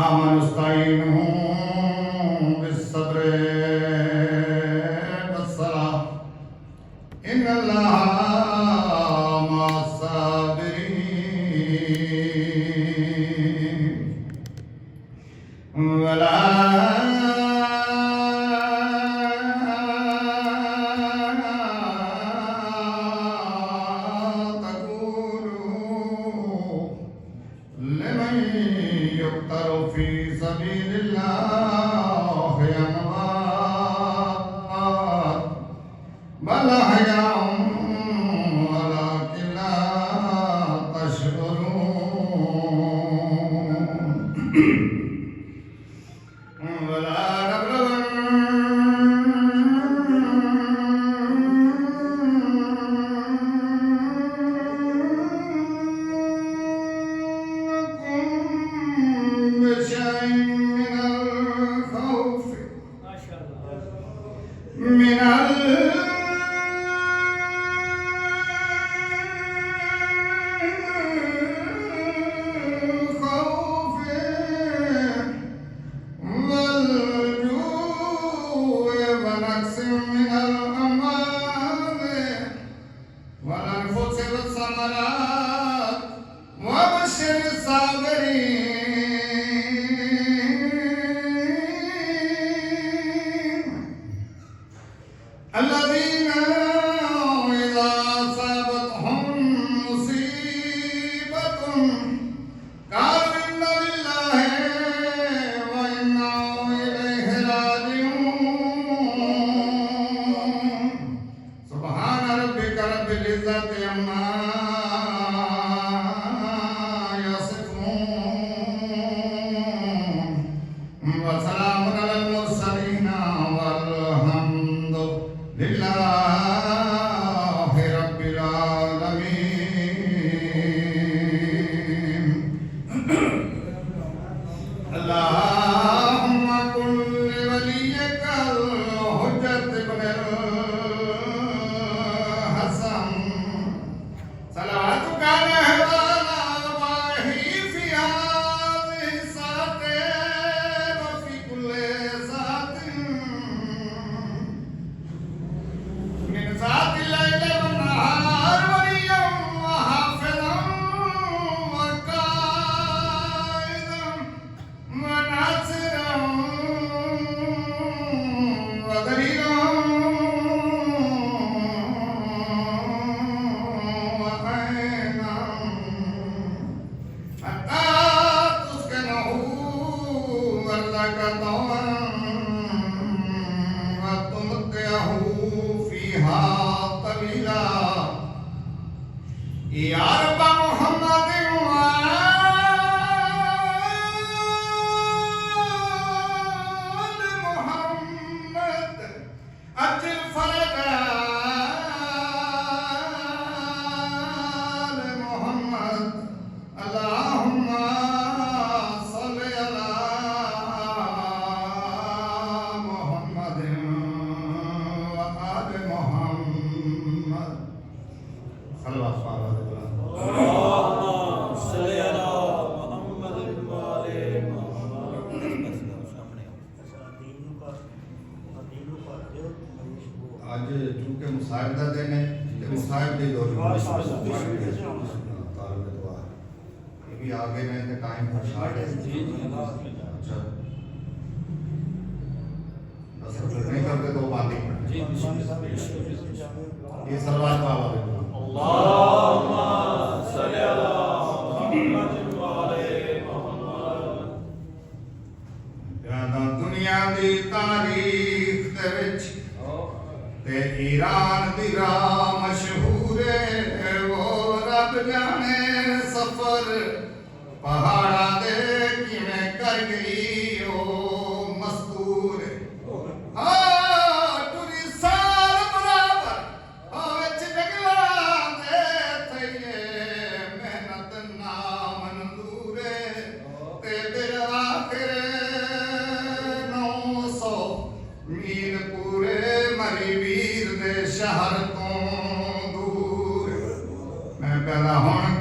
آمن استعینوا بالصبر والصلاة ان اللہ مع الصابرین ولا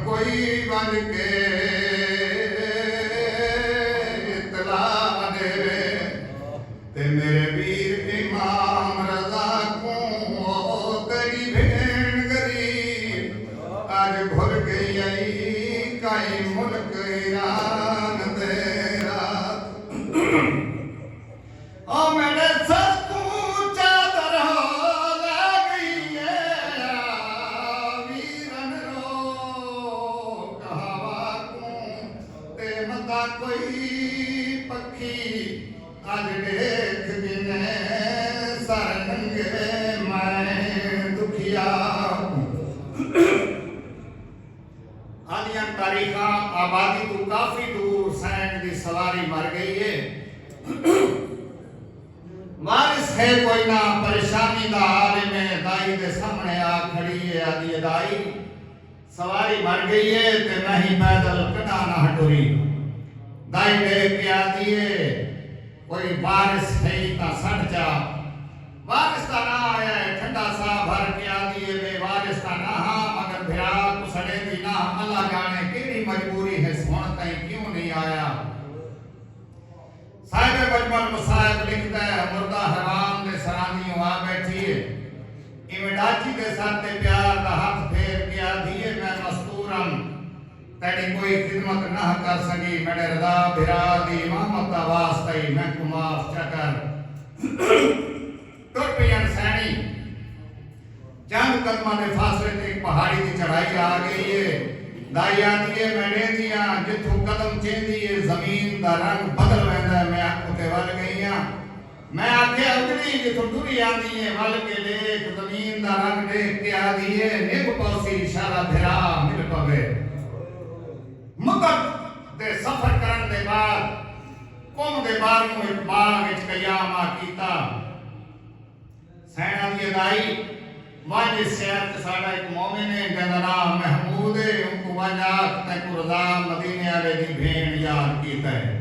کوئی بن کے گئی کئی ملک ایران دے رات او میرے سر کو چادر لے گئی ہے ویرن رو کہوا کو تے متا کوئی پکھی آج دیکھ گنے سر ننگے میں دکھیا آدیاں تاریخاں آبادی تو کافی دور سینڈ دی سواری مر گئی ہے وارث ہے کوئی نہ پریشانی دا حال میں دائی دے سامنے آ کھڑی ہے آدھی دائی سواری مر گئی ہے تے میں ہی پیدل کنا نہ ہٹوری دائی دیکھ کے آدھی ہے کوئی وارث ہے تا سٹ جا وارث تا نہ آیا ہے ٹھنڈا سا بھر کے آدھی ہے بے وارث تا نہ ہاں مگر بھرا کو سڑے دی نہ اللہ جانے کیڑی مجبوری ہے سون تائیں کیوں نہیں آیا صاحب بجمل مصائب لکھتا ہے مردہ حیوان دے سرانیوں آ بیٹھی ہے ایویں ڈاچی دے ساتھ پیار دا ہاتھ پھیر کے آدھی ہے میں مستورم تیری کوئی خدمت نہ کر سکی میرے رضا بھرا دی امامت واسطے میں کو معاف چکر تر پیان سینی چند قدمہ دے فاصلے تے ایک پہاڑی دی چڑھائی آ گئی ہے دائی آدھی ہے میں نے دیا جتھو قدم چیندی ہے زمین دا رنگ بدل ویندا ہے میں اتے ول گئی ہاں میں آکھے اگلی جتھو ٹری آندی ہے ول کے دیکھ زمین دا رنگ دیکھ کے آدھی ہے نب پوسی اشارہ بھرا مل پوے مدت دے سفر کرن دے بعد قوم دے باروں اقبال وچ قیامہ کیتا سینہ دی دائی واجہ سیاحت ساڑا ایک مومن ہے جنہ نام محمود ہے ان کو واجہ تے کو رضا مدینے والے دی بھین یاد کیتا ہے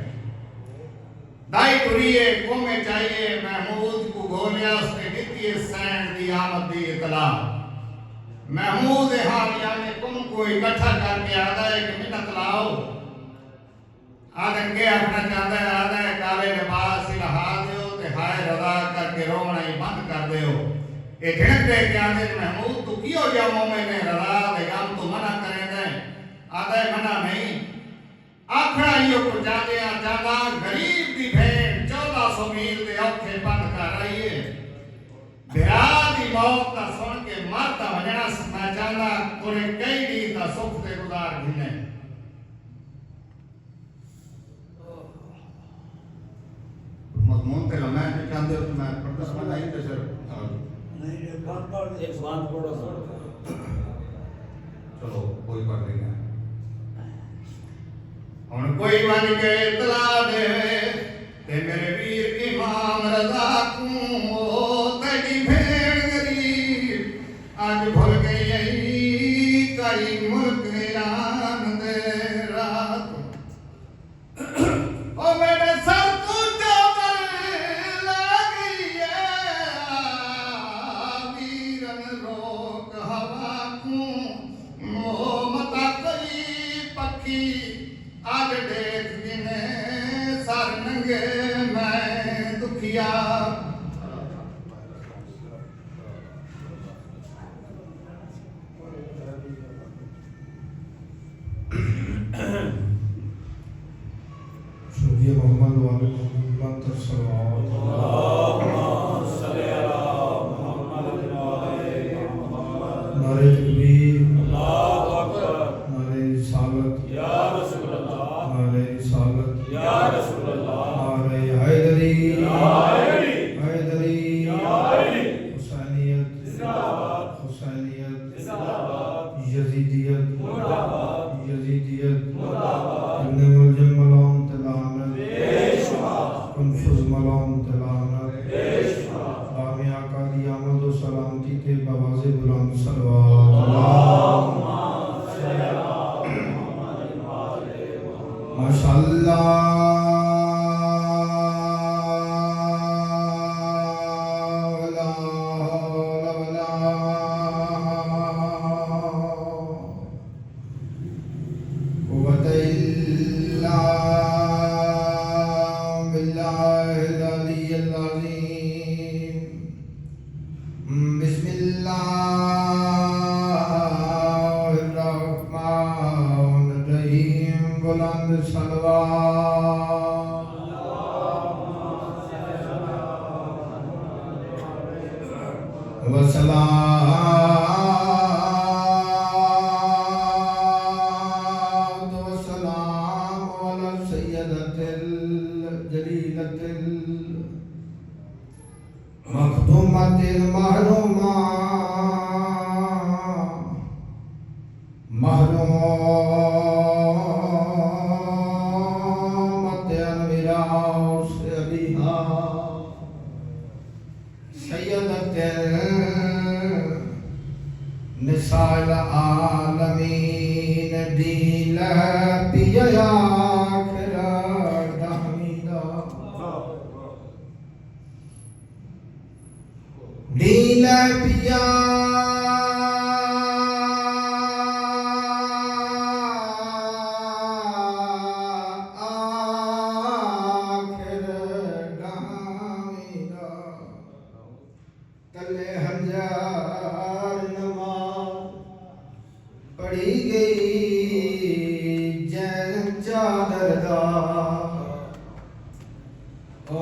دائی ٹریے قومیں چاہیے محمود کو گولیا اس نے دیتی ہے سینڈ دی آمد دی اطلاع محمود حامیان قوم کو اکٹھا کر کے آدھا ہے کہ منت لاؤ آدھن کے اپنا چاہتا ہے آدھا ہے کالے لباس الہا دیو تے ہائے رضا کر کے رونا ہی بند کر دیو ایک گھنٹے کے آدھے محمود تو کیوں جا مومن رضا دے گام تو منع کریں دیں آدھا ہے منع نہیں آکھڑا ہی کو جاندیا جاندہ غریب دی بھین 1400 میل دے اوکھے بند کر رہی ہے بھرا دی موت تا سن کے مارتا وجنا میں جاندہ تورے کئی دی تا سکھ دے گزار گھنے مضمون تے لمحے میں چاندے ہو میں پردہ سمجھ آئی تے سر ایک بات پڑھو سر چلو کوئی بات نہیں ہے ہن کوئی بن کے اطلاع دے تے میرے ویر امام رضا کو تیری بھیڑ غریب آج بھول گئی کئی ملک ایران دے رات او میرے سر تو چادر لگی ہے ویرن روک ہوا کو متا کوئی پکھی آج دیکھ گنے سر ننگے میں دکھیا شکریہ محمد والے محمد تک صلوات اللہم صلی علی محمد وعلی محمد نعرہ تکبیر اللہ اکبر نعرہ رسالت یا رسول اللہ نعرہ رسالت یا رسول اللہ نعرہ حیدری حیدری حیدری حیدری حسینیت زندہ باد حسینیت زندہ باد یزیدیت مردہ باد یزیدیت مردہ باد ابن ملجم ملام تلانت بے شمار کنفذ ملام تلانت بے شمار بامی آقا دی آمد و سلامتی کے بواز بلند صلوات اللہ ماشاءاللہ بسم اللہ الرحمن بلند صلوات وسلام وسلام على سيدة الجليلة المخدومة المحرومة محرومة الوراث أبيها سيدة نساء العالمين دين بيا آخر دحميدا دين بيا آخر دحميدا تلے ہزار نماز پڑھی گئی جین چادر دا او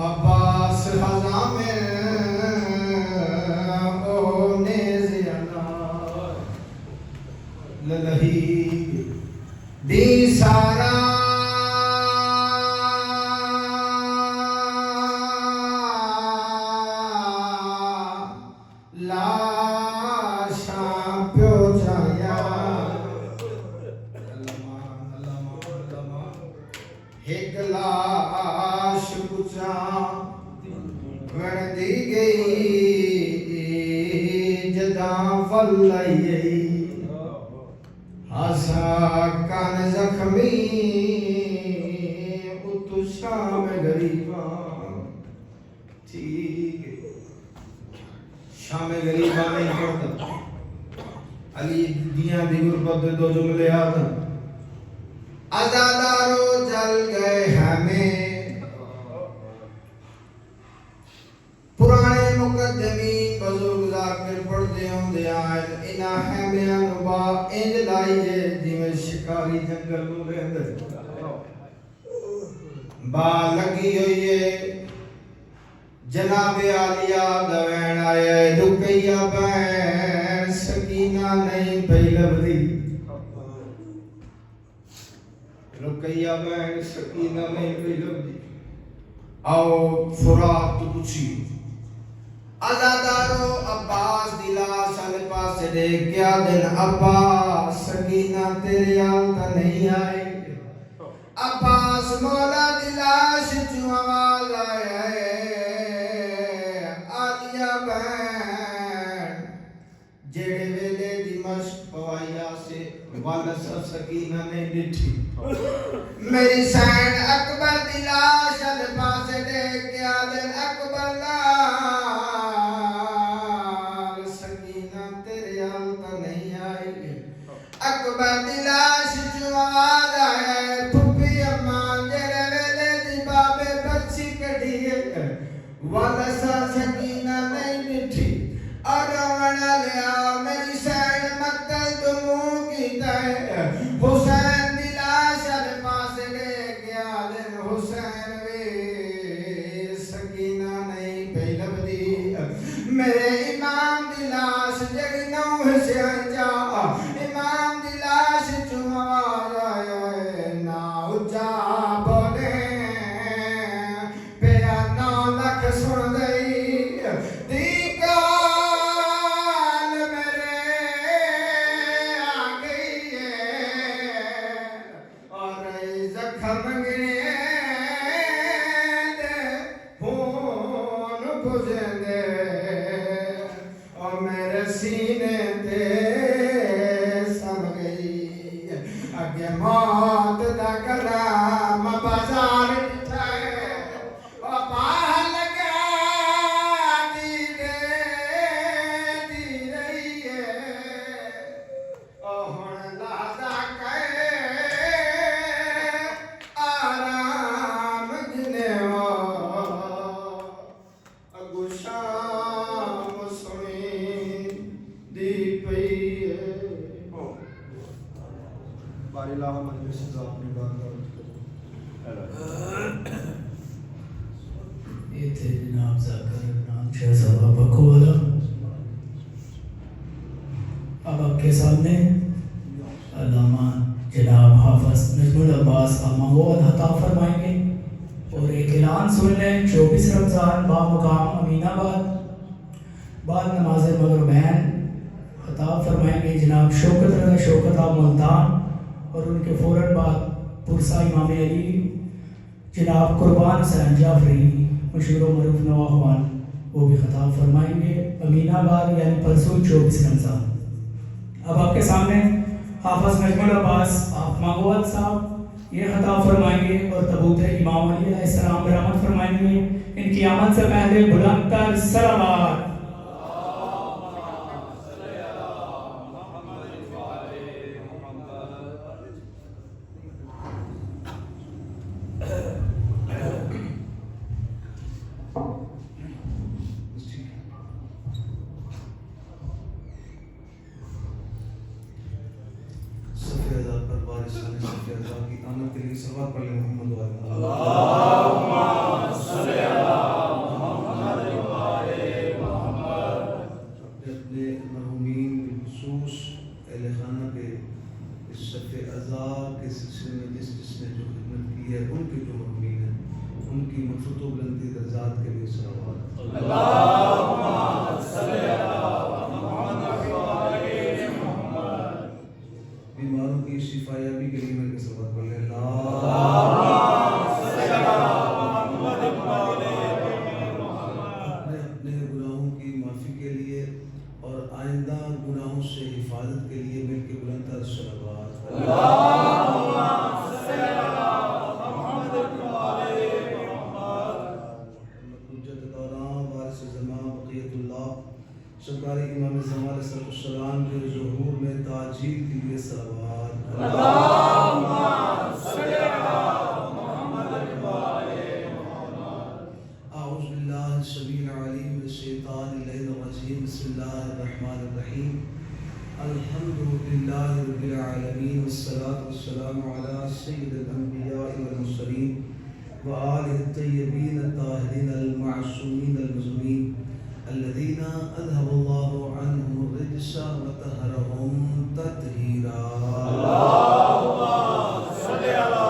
عباس خزاں میں او نیزیانا للہی دی سارا ایک لاش کچا وڑ دی گئی جداں فل لئی ہاسا کان زخمی اتو شام غریباں ٹھیک ہے شام غریباں نہیں پڑھتا علی دیاں دی غربت دے دو جملے آدھا عزادارو جل گئے ہمیں پرانے مقدمین بزرگ ذاکر پڑھتے ہوں دے آئین انہا ہمیں انبا انج لائیے جی میں شکاری جنگل کو لیندر با لگی ہوئیے جناب عالیہ دوین آئے رکیہ بین سکینہ نہیں پہلب دی رکیہ بین سکینہ نہیں پہلب دی آؤ فرات پوچھی عزادارو عباس دلا سال پاس دے کیا دن عباس سکینہ تیرے آلتا نہیں آئے عباس مولا دلا شچو آواز آئے آدیا بین جیڑے ویلے دمشق پوائیا سے والسا سکینہ نے ڈٹھی میری سین اکبر دلا شد پاس دے کیا دن اکبر لال سکینہ تیرے آلتا نہیں آئی اکبر دلا شچو آواز آئے پھپی امان جیڑے ویلے دی بابے بچی کڑھیے والسا سکینہ نہیں ڈٹھی اور رونا لیا میری سین مقتل دمو کی دائے حسین دلا شد پاس لے گیا دن حسین وے سکینہ نہیں پہلب دی میرے امام دلاش جگی نو حسین جا امام دلاش چمواز آئے نا اجا بولے پیا 9 لکھ سن گئی دیکال میرے آگئی ہے اور زخم گنے دے خون بجھے دے اور میرے سینے تے سم گئی اگے موت دا کلام بازار اٹھائے اور باہر لگا دی رہی ہے اور ہن لادا کہے آرام جنے اگو شام سنی دی پئی ہے باری لاہ مجلس سے اپنی بات کرو یہ تھے جناب ذاکر نام شہزادہ بکو والا. اب آپ کے سامنے علامہ جناب حافظ نجم العباس آماغوت عطا فرمائیں گے اور ایک اعلان سن لیں. 24 رمضان بامقام امین آباد بعد نماز مغرب بہن عطا فرمائیں گے جناب شوکت رضا شوکت آپ ملتان اور ان کے فوراً بعد پرسا امام علی جناب قربان حسین جعفری مشہور و معروف نواخوان وہ بھی خطاب فرمائیں گے امین آباد یعنی پرسوں 24 رمضان. اب آپ کے سامنے حافظ نجم العباس آپ ماغوت صاحب یہ خطاب فرمائیں گے اور تابوت امام علی علیہ السلام برآمد فرمائیں گے. ان کی آمد سے پہلے بلند تر صلوات. کے لیے صلوات پڑھ لیں محمد وعلی اللہم صلی علی محمد وعلی محمد. اپنے مرحومین بالخصوص اہل خانہ کے اس شب عزا کے سلسلے میں جس نے جو خدمت کی ہے ان کے جو مرحومین ہیں ان کی مغفرت و بلندی درجات کے لیے صلوات. اللہم صلی علی محمد وعلی محمد. بیماروں کی شفا یابی کے لیے مل کے صلوات پڑھ لیں. اپنے گناہوں کی معافی کے لیے اور آئندہ گناہوں سے حفاظت کے لیے مل کے بلند تر صلوات. حجت دوران وارث زمان بقیت اللہ سرکار امام زمان علیہ السلام کے ظہور میں تاجیل کے لیے صلوات. اعوذ باللہ السمیع العلیم من الشیطان اللعین الرجیم. بسم اللہ الرحمن الرحیم. الحمد للہ رب العالمین والصلاة والسلام علی سید الانبیاء والمرسلین وآلہ الطیبین الطاہرین المعصومین المظلومین الذین اذهب اللہ عنہم الرجس وطہرہم تطہیرا. اللہم صلی علی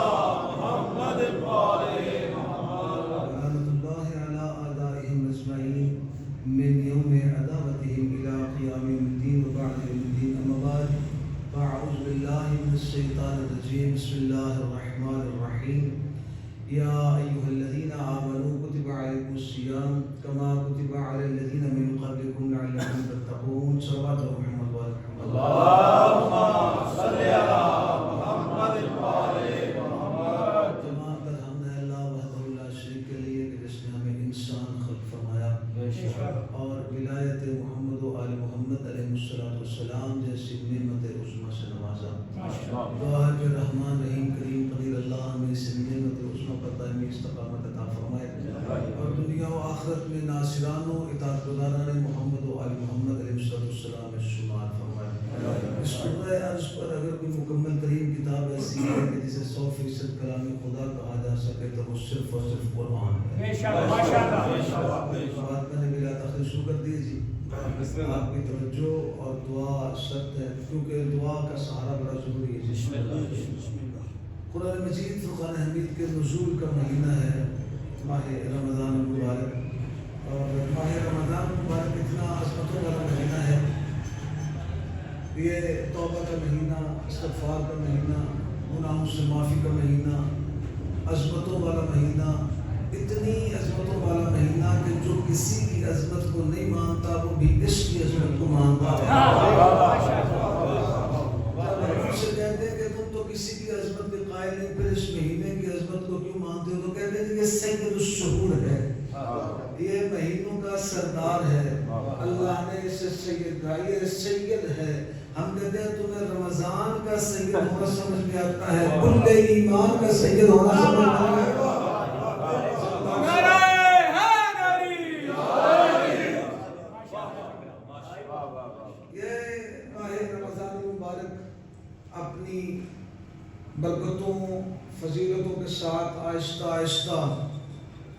محمد وعلی محمد. لعنت اللہ علی اعدائہم اجمعین من یوم عداوتہم الی قیام یوم الدین وبعد یوم الدین. اما بعد فاعوذ باللہ من الشیطان الرجیم. بسم اللہ الرحمن الرحیم. یا ایہا الذین آمنوا کتب علیکم الصیام کما کتب علی الذین من قبلکم لعلکم تتقون. صلوات محمد وعلی محمد. اللہم صلی علی محمد وعلی محمد. تمام قد حمد ہے اللہ وحدہ لا شریک کے لیے کہ جس نے ہمیں انسان خلق فرمایا اور ولایت محمد و آل محمد علیہ السلام جیسی نعمت عظمیٰ سے نوازا. دعا ہے کہ رحمان رحیم کریم قدیر اللہ ہمیں اس نعمت عظمیٰ پر دائمی استقامت عطا فرمائے اور دنیا و آخرت میں ناصران و اطاعت گزاران محمد و آل محمد علیہ السلام میں شمار فرمائے. اس سورہ عرض پر اگر کوئی مکمل ترین کتاب ایسی ہے کہ جسے 100% کلام خدا کہا جا سکے تو وہ صرف اور صرف قرآن ہے. بات میں نے بلا تاخیر شروع کر دی جی. آپ کی توجہ اور دعا شرط ہے کیونکہ دعا کا سہارا بڑا ضروری ہے. قرآن مجید فرقان حمید کے نزول کا مہینہ ہے ماہ رمضان المبارک اور ماہ رمضان المبارک اتنا عظمتوں والا مہینہ ہے. یہ توبہ کا مہینہ، استغفار کا مہینہ، گناہوں سے معافی کا مہینہ، عظمتوں والا مہینہ، اتنی عظمتوں والا مہینہ کہ جو کسی کی عظمت کو نہیں مانتا وہ بھی اس کی عظمت کو مانتا ہے. سے کہتے ہیں کہ تم تو کسی کی عظمت کے قائل نہیں پھر اس مہینے کی عظمت کو کیوں مانتے ہو؟ تو کہتے ہیں کہ یہ سید الشہور ہے، یہ مہینوں کا سردار ہے، اللہ نے اسے سید کہا، یہ سید ہے. ہم کہتے ہیں تمہیں رمضان کا سید ہونا سمجھ میں آتا ہے، کل ایمان کا سید ہونا سمجھ میں آتا ہے. یہ ماہ رمضان المبارک اپنی برکتوں فضیلتوں کے ساتھ آہستہ آہستہ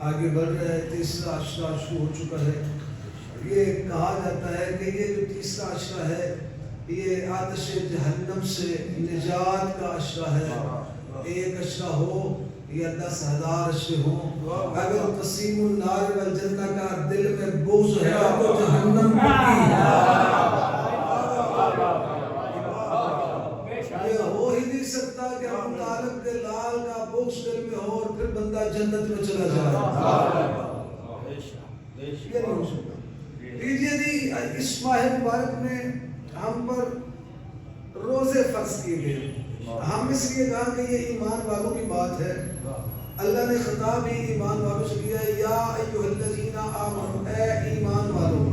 آگے بڑھ رہے ہیں۔ تیسرا عشرہ شروع ہو چکا ہے۔ یہ کہا جاتا ہے کہ یہ جو تیسرا عشرہ ہے یہ آتش جہنم سے نجات کا عشرہ ہے۔ ایک عشرہ ہو یا 10,000 عشرے ہوں، اگر قسیم النار والجنہ کا دل میں بغض ہے تو جہنم پکی ہے۔ یہ ہو ہی نہیں سکتا کہ ہم طالب کے لال کا بغض دل میں ہو اور پھر بندہ جنت میں چلا جائے۔ یہ نہیں ہو سکتا۔ لیجیے جی، اس ماہ مبارک میں ہم پر روزے فرض کیے گئے۔ ہم اس لیے کہا کہ یہ ایمان والوں کی بات ہے۔ اللہ نے خطاب ہی ایمان والوں سے کیا ہے، یا ایھا الذین آمنوا، اے ایمان والوں۔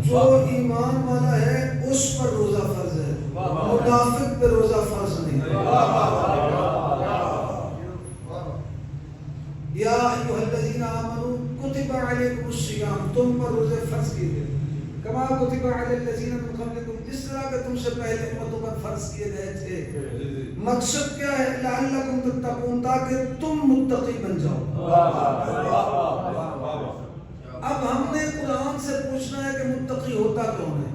جو ایمان والا ہے اس پر روزہ فرض ہے، منافق پر روزہ فرض نہیں۔ یا ایھا الذین آمنوا کتب علیکم الصیام، تم پر روزے فرض کیے گئے، کما کتب علی الذین من قبلکم، جس طرح کہ تم سے پہلے امتوں پر فرض کیے گئے تھے۔ مقصد کیا ہے؟ لعلکم تتقون، تاکہ تم متقی بن جاؤ۔ اب ہم نے قرآن سے پوچھنا ہے کہ متقی ہوتا کون ہے؟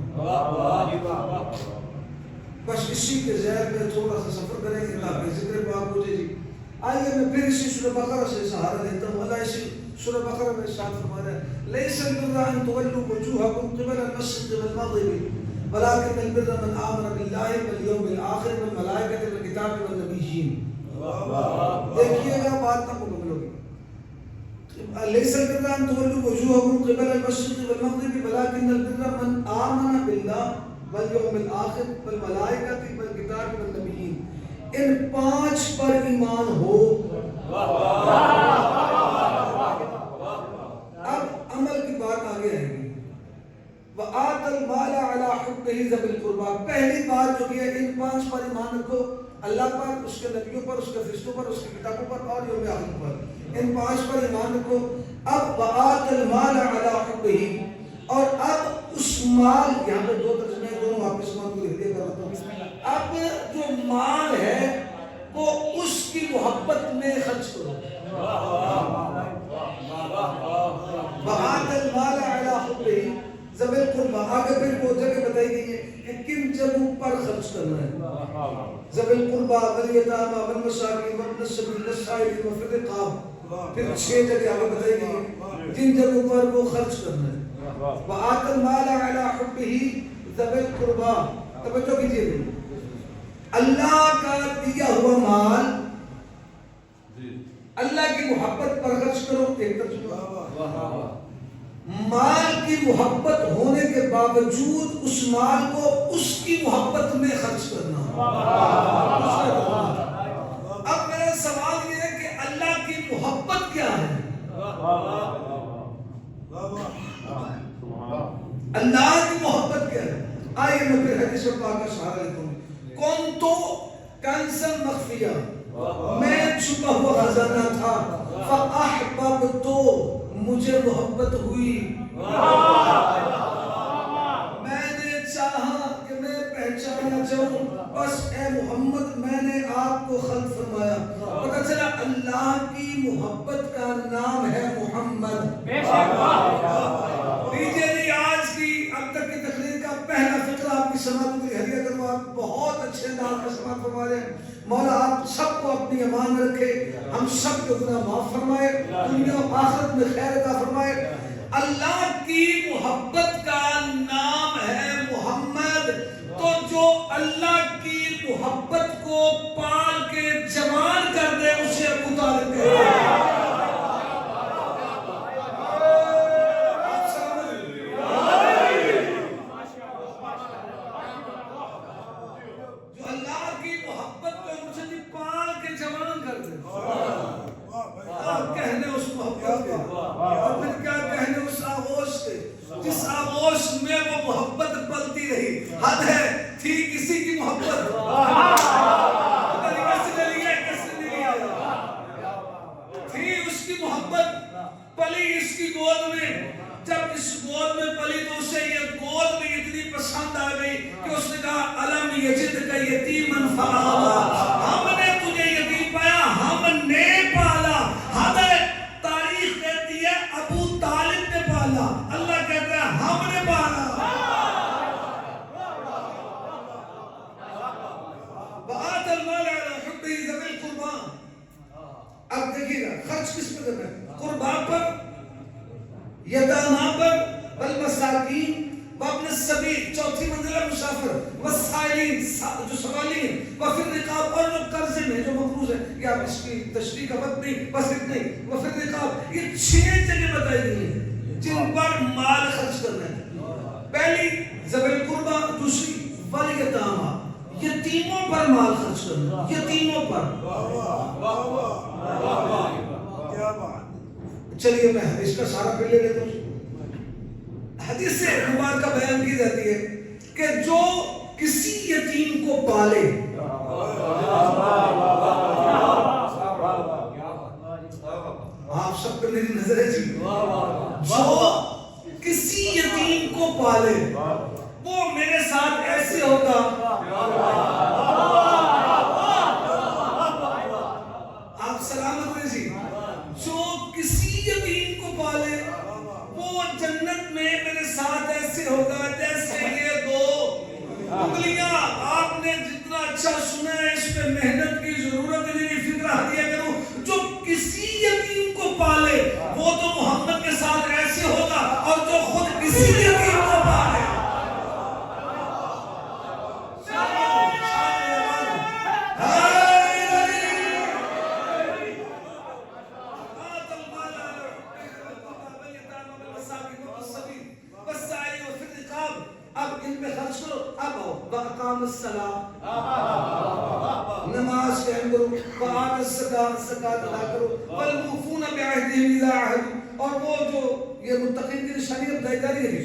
بس اسی کے ذہن میں تھوڑا سا سفر کریں گے تاکہ ذکر پاک ہو جائے۔ جی آئیے میں پھر اسی سورہ بقرہ سے سہارا لیتا ہوں۔ اللہ اسی سورہ بقرہ میں ارشاد فرما رہا ہے، لیس البر ان تولوا وجوهکم قبل المشرق والمغرب ولكن البر من آمن بالله واليوم الآخر والملائکۃ والکتاب والنبیین۔ دیکھیے گا بات تک مکمل ہوگی۔ لیس البر ان تولوا وجوهکم قبل المشرق والمغرب ولكن البر من آمن بالله واليوم الآخر والملائکۃ والکتاب والنبیین۔ ان 5 پر ایمان ہو۔ اب عمل کی بات آگے آئے گی۔ وَآتَ الْمَالَ عَلَىٰ حُبِّهِ ذَوِي الْقُرْبَىٰ، پہلی بات جو ہے ان 5 پر ایمان رکھو، اللہ پر، اس کے نبیوں پر، اس کے فرشتوں پر، اس کی کتابوں پر اور یوم آخر پر، ان 5 پر ایمان رکھو۔ اب وَآتَ الْمَالَ عَلَىٰ حُبِّهِ، اور اب اس مال، یہاں پہ 2 ترجمے ہیں، دونوں واپس مان کو لکھ دیا کرتا ہوں۔ اب جو مال ہے وہ اس کی محبت میں خرچ کرو۔ وَآتَ الْمَالَ عَلَىٰ حُبِّهِ ذَوِي الْقُرْبَىٰ، آگے پھر وہ جگہ بتائی گئی ہے کہ کن جگہوں پر خرچ کرنا ہے۔ ذَوِي الْقُرْبَىٰ وَالْيَتَامَىٰ وَالْمَسَاکِینِ وَابْنِ السَّبِیلِ وَالسَّائِلِینَ وَفِي الرِّقَابِ، پھر 6 جگہ آگے بتائی گئی ہیں جن جگہوں پر وہ خرچ کرنا ہے۔ وَآتَ الْمَالَ عَلَىٰ حُبِّهِ ذَوِي الْقُرْبَىٰ، توجہ کیجیے گا، اللہ کا دیا ہوا مال اللہ کی محبت پر خرچ کرو۔ ایک ترجمہ، مال کی محبت ہونے کے باوجود اس مال کو اس کی محبت میں خرچ کرنا۔ اب میرا سوال یہ ہے کہ اللہ کی محبت کیا ہے؟ اللہ کی محبت کیا ہے؟ آئیے میں پھر حدیث پاک کا سہارا لیتا ہوں۔ کون تو کنزًا مخفیہ، میں چھپا ہوا خزانہ تھا، فاحببت، مجھے محبت ہوئی، میں نے چاہا کہ میں پہچانا جاؤں، بس اے محمد میں نے آپ کو خلق فرمایا۔ پتہ چلا اللہ کی محبت کا نام ہے محمد۔ دیجیے جی آج کی اب تک کی تقریر کا پہلا فقرہ آپ کی سماعت کو ہدیہ کروں۔ آپ بہت اچھے انداز میں سماعت فرما رہے ہیں۔ مولا آپ سب کو اپنی امان میں رکھے، ہم سب کو گناہ معاف فرمائے، دنیا و آخرت میں خیر عطا فرمائے۔ اللہ کی محبت کا نام ہے محمد، تو جو اللہ کی محبت کو پال کے جوان کر دے اسے ابو طالب کہتے ہیں۔ اور پھر کیا کہنے اس آغوش سے جس آغوش میں وہ محبت پلتی رہی، حد ہے تھی کسی کی محبت بھئی ذوی قربان. اب دیکھیے گا خرچ کس پہ کرنا ہے؟ قربا پر، یتاما پر، والمساکین وابن السبیل، چوتھی منزلہ مسافر، والسائلین جو سوالین، وفی الرقاب اور جو قرضے میں جو مقروض ہے. یہ آپ اس کی تشریح کا وقت نہیں، بس اتنے. وفی الرقاب یہ 6 جگہ بتائی گئی ہیں جن پر مال خرچ کرنا ہے. پہلی ذوی القربا، دوسری والیتاما، یتیموں پر مال خرچ کرنا، یتیموں پر. چلیے میں حدیث کا سارا پھر لے لیتا ہوں. حدیث سے مبارکہ بیان کی جاتی ہے کہ جو کسی یتیم کو پالے، آپ سب پر میری نظر ہے جی، جو کسی یتیم کو پالے وہ میرے ساتھ ایسے ہوگا. آپ سلامت رہے جی. جو کسی یتیم کو پالے وہ جنت میں میرے ساتھ ایسے ہوگا جیسے یہ 2 انگلیاں. آپ نے جتنا اچھا سنا ہے اس پہ محنت کی ضرورت نہیں، فکر دیا کرو. جو کسی یتیم کو پالے وہ تو محمد کے ساتھ ایسے ہوگا، اور جو خود کسی یتیم کو پالے اب ان پہ خرچ کرو. اب آؤ وَأَقَامَ الصَّلَاةَ، نماز قائم کرو. وَآتَى الزَّكَاةَ، زکات ادا کرو. وَالْمُوفُونَ بِعَهْدِهِمْ إِذَا عَاهَدُوا، اور وہ جو یہ متقین کی نشانی بتائی جا رہی ہے،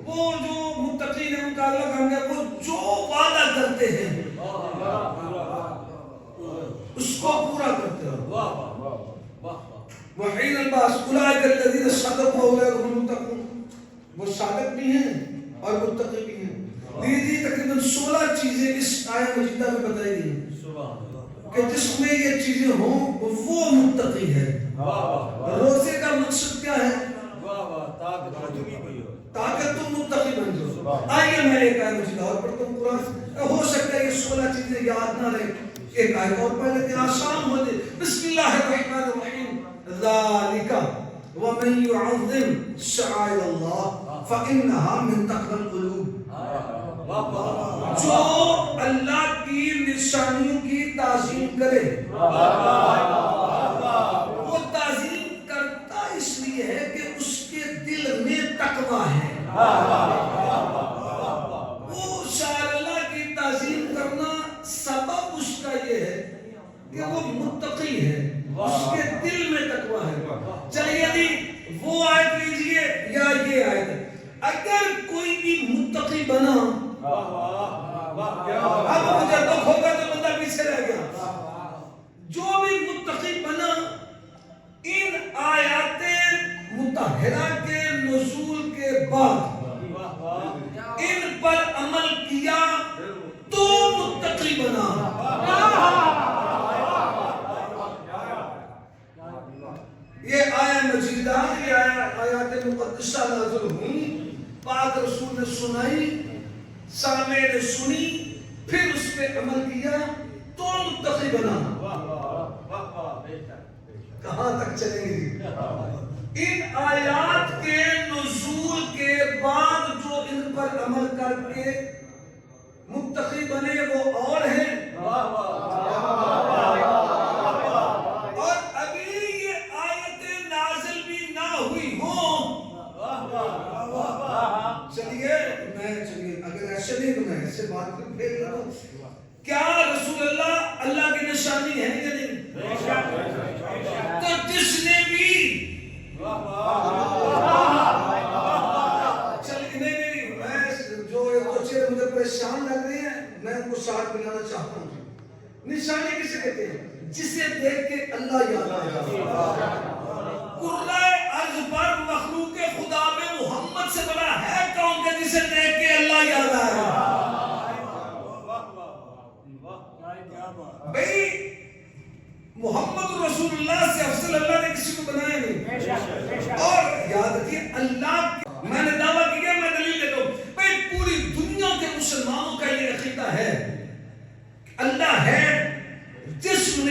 وہ جو متقین ہیں ان کا اللہ کہا گیا وہ جو وعدہ کرتے ہیں اس کو پورا کرتے ہو. وَحِينَ الْبَعْثِ أُولَٰئِكَ الَّذِينَ صَدَقُوا وَأُولَٰئِكَ هُمُ الْمُتَّقُونَ، وہ صادق بھی ہیں اور متقی بھی ہیں. دیدی تقریباً 16 چیزیں اس آیت مجیدہ میں بتائی گئی ہیں کہ جس میں یہ چیزیں ہوں وہ متقی ہے. روزے کا مقصد کیا ہے؟ تاکہ تم متقی بن جاؤ. آئیے میں ایک آیت مجیدہ اور پڑھتا ہوں. قرآن ہو سکتا ہے یہ 16 چیزیں یاد نہ رہے، ایک آیت اور پڑھ لیتے ہیں، آسان ہو جائے. بسم اللہ الرحمن الرحیم. ذالک ومن يعظم شعائر اللہ فإنها من تقوى القلوب. جو اللہ کی نشانیوں کی تعظیم کرے وہ تعظیم کرتا اس لیے ہے کہ اس کے دل میں تقوی ہے. وہ شاعر اللہ کی تعظیم کرنا سبب اس کا یہ ہے کہ وہ متقی ہے، اس کے دل میں تقوی ہے. چلیے جی وہ آیت لیجئے یا یہ آیت. اگر کوئی بھی متقی بنا، اب مجھے دکھ ہوگا تو بندہ پیچھے رہ گیا. جو بھی متقی بنا ان آیات مطہرہ کے نزول کے بعد ان پر عمل کیا تو متقی بنا. یہ آیت مجیدہ، یہ آیات مقدسہ نازل ہوئی، پاک رسول نے سنائی، سامع نے سنی، پھر اس پہ عمل کیا تو متقی بنا. کہاں تک چلیں گے؟ ان آیات کے نزول کے بعد جو ان پر عمل کر کے متقی بنے وہ اور ہیں، اور ابھی یہ آیتیں نازل بھی نہ ہوئی ہوں. چلیے اگر ایسے نہیں تو میں ایسے بات کر پھیل لیتا ہوں. کیا رسول اللہ اللہ کی نشانی ہے یا نہیں؟ تو جس نے بھی چلیے نہیں میں جو چیزیں مجھے پریشان لگ رہی ہیں میں ان کو ساتھ ملانا چاہتا ہوں. نشانی کسے کہتے ہیں؟ جسے دیکھ کے اللہ یاد آ جائے. قرآن عرض پر مخلوق خدا میں محمد سے بڑا ہے کون کہ جسے دیکھ کے اللہ یاد آئے؟ بھئی محمد رسول اللہ سے افضل اللہ نے کسی کو بنایا نہیں. اور یاد رکھیے اللہ میں نے دعویٰ کیا، میں دلیل دیتا ہوں. بھئی پوری دنیا کے مسلمانوں کا یہ عقیدہ ہے اللہ ہے. جس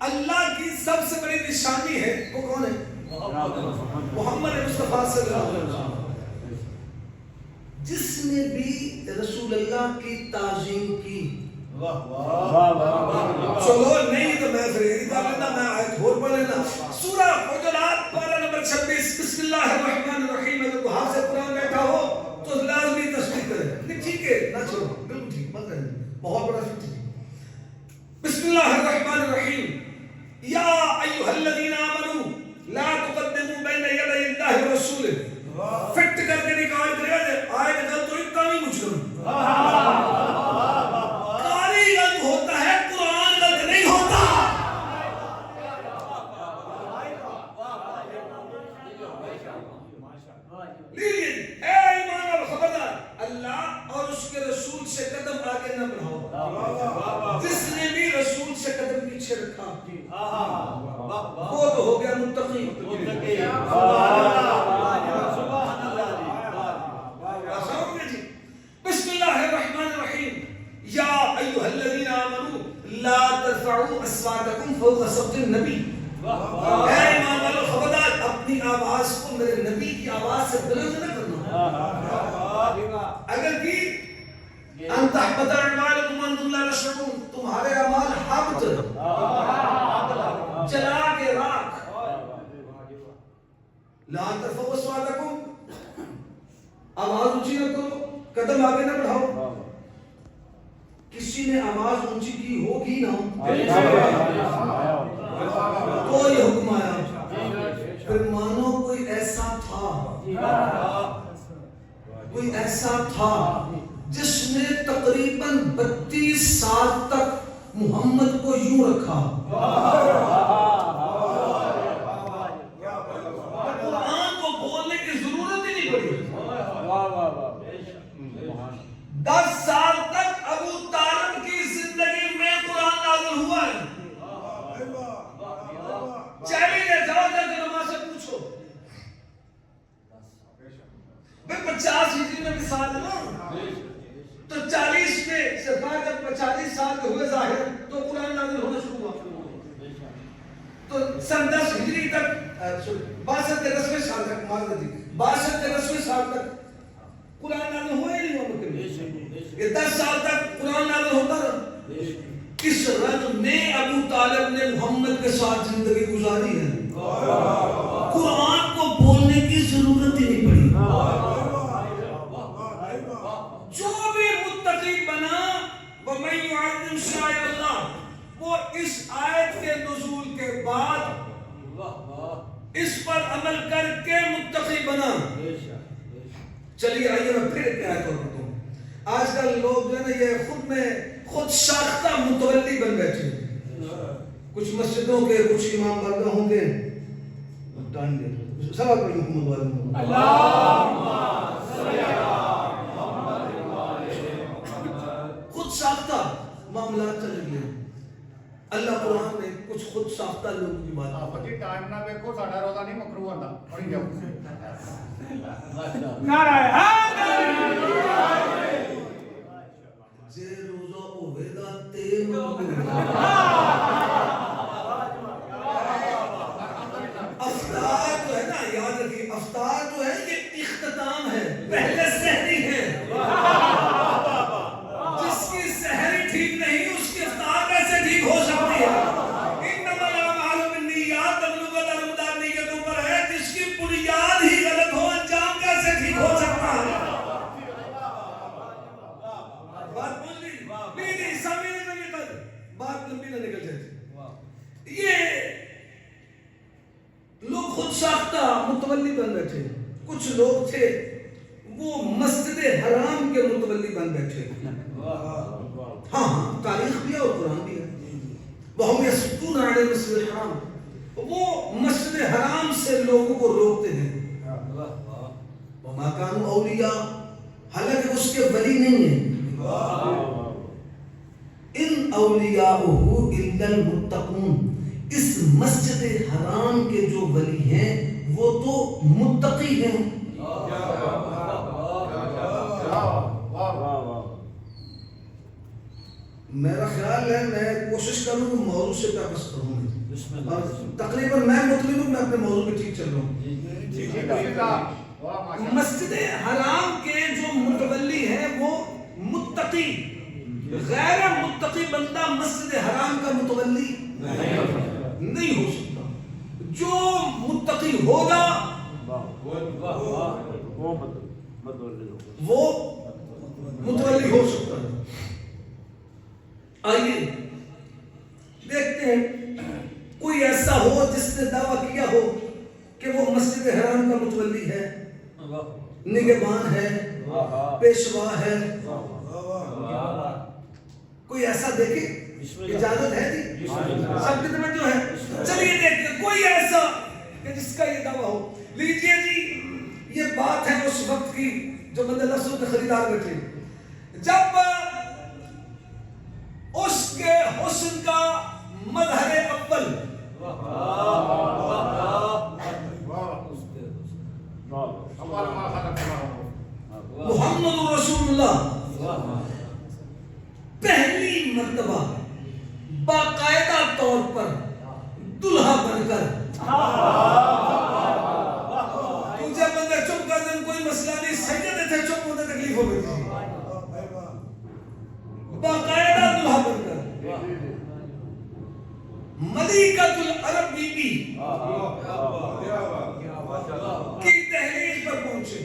اللہ کی سب سے بڑی نشانی ہے وہ کون ہے؟ محمد مصطفیٰ صلی اللہ علیہ وسلم. جس نے بھی رسول اللہ کی تعظیم کی، چلو نہیں تو میں فریدی پڑھ لینا، میں آیت اور پڑھ لینا. سورہ حجرات پارہ نمبر 26. بسم اللہ الرحمن الرحیم. اگر کوئی ہاتھ سے قرآن بیٹھا ہو تو لازمی تصدیق کرے. نہیں ٹھیک ہے نہ چھوڑو، بالکل ٹھیک، مت کریں، بہت بڑا فکر. بسم اللہ الرحمن الرحیم. یا ایھا الذین آمنوا لا تقدموا بین یدی اللہ ورسولہ. فٹ کر کے نکال کرے آیت غلط ہوئی کامی مجرم. کاری غلط ہوتا ہے، قرآن غلط نہیں ہوتا. لیجیے اے ایمان اور خبردار، اللہ اور اس کے رسول سے قدم آگے نہ بڑھاؤ. جس نے بھی رسول سے قدم پیچھے رکھا وہ تو ہو گیا متقی. بسم اللہ الرحمن الرحیم. یا ایھا الذین آمنوا لا ترفعوا اصواتکم فوق صوت النبی. اے ایمان والو خبردار، اپنی آواز کو میرے نبی کی آواز سے بلند نہ کرنا. اگر کی ان تحبط اعمالکم وانتم لا تشعرون، تمہارے اعمال حبط، جلا کے راکھ. لا ترفعوا اصواتکم، آواز اونچی نہ کرو، قدم آگے نہ بڑھاؤ. کسی نے آواز اونچی کی ہوگی نا تو یہ حکم آیا. پھر مانو کوئی ایسا تھا جس نے تقریباً 32 سال تک محمد کو یوں رکھا. قرآن کو بولنے کی ضرورت ہی نہیں پڑی. 10 سال تک ابو طالب کی زندگی میں قرآن نازل ہوا ہے. چلیے جاؤ جا کے نماز سے پوچھو. 50 ہجری میں مثال ہے نا، تو 40 میں سرکار جب 40 سال کے ہوئے ظاہر تو قرآن نازل ہونا شروع ہوا. تو سن 10 ہجری تک 62 سال تک 62 سال تک قرآن نازل ہوا ہی نہیں ہوا. یہ 10 سال تک قرآن نازل ہوتا رہا. اس رجل نے ابو طالب نے محمد کے ساتھ زندگی گزاری ہے. قرآن کو بولنے کی ضرورت ہی نہیں پڑی. جو بھی متقی بنا وَمَن يُعَظِّمْ شَعَائِرَ اللَّهِ، وہ اس آیت کے نزول کے بعد اس پر عمل کر کے متقی بنا. چلیے آئیے میں پھر ایک آیت اور پڑھتا ہوں. آج کل لوگ جو ہے نا یہ خود ساختہ متولی بن بیٹھے. کچھ مسجدوں کے کچھ امام برگاہوں کے سب اپنی حکومت والے خود ساختہ معاملات چل گئے. اللہ قرآن نے کچھ خود ساختہ لوگوں کی بات آپ جی ٹائم نہ دیکھو، ساڈا روزہ نہیں مکروہ ہوندا. پڑھی جاؤ. نعرہ حیدر. جے روزہ ہوے گا تے افطار جو ہے نا، یاد رکھیے افطار جو ہے یہ اختتام ہے، پہلے سحری ہے. جس کی سحری ٹھیک نہیں اس کی افطار کیسے ٹھیک ہو سکتی ہے؟ انما الاعمال بالنیات، تبلغ دار نیتوں پر ہے. جس کی بنیاد ہی غلط ہو انجام کیسے ٹھیک ہو سکتا ہے؟ بات بول لی نہیں سامنے نہیں نکل، بات لمبی نہ نکل جائے. یہ لوگ خود ساختہ متولی بن بیٹھے. کچھ لوگ تھے وہ مسجد حرام کے متولی بن بیٹھے. ہاں تاریخ بھی ہے اور قرآن بھی ہے. وَهُمْ يَصُدُّونَ عَنِ الْمَسْجِدِ الْحَرَامِ، وہ مسجد حرام سے لوگوں کو روکتے ہیں. وَمَا كَانُوا أَوْلِيَاءَ، حالانکہ اس کے ولی نہیں ہیں. ان اولیاءہ الا المتقون، اس مسجد حرام کے جو ولی ہیں وہ تو متقی ہیں. میرا خیال ہے میں کوشش کروں کہ موضوع سے واپس کروں گا. اور تقریباً میں مطلب ہوں، میں اپنے موضوع پہ ٹھیک چل رہا ہوں۔ مسجد حرام کے جو متولی ہیں وہ متقی، غیر متقی بندہ مسجد حرام کا متولی نہیں ہو سکتا۔ جو متقی ہوگا وہ متولی ہو سکتا ہے۔ آئیے دیکھتے ہیں کوئی ایسا ہو جس نے دعویٰ کیا ہو کہ وہ مسجد حرام کا متولی ہے، نگہبان ہے، پیشوا ہے، کوئی ایسا دیکھے؟ اجازت ہے جی؟ سب کی توجہ ہے؟ چلیے دیکھتے ہیں کوئی ایسا کہ جس کا یہ دعویٰ ہو۔ لیجئے جی، یہ بات ہے اس وقت کی جو بندے لفظوں کے خریدار بیٹھے، جب اس کے حسن کا مظہر اول محمد رسول اللہ پہلی مرتبہ باقاعدہ طور پر دلہا بن کر، تجھے بندے چپ کر دیں، کوئی مسئلہ نہیں، سجدے تھے چپ ہوتے تکلیف ہو گئی تھی، باقاعدہ دلہا بن کر ملکۃ العرب بی بی کی دہلیز پر پہنچے،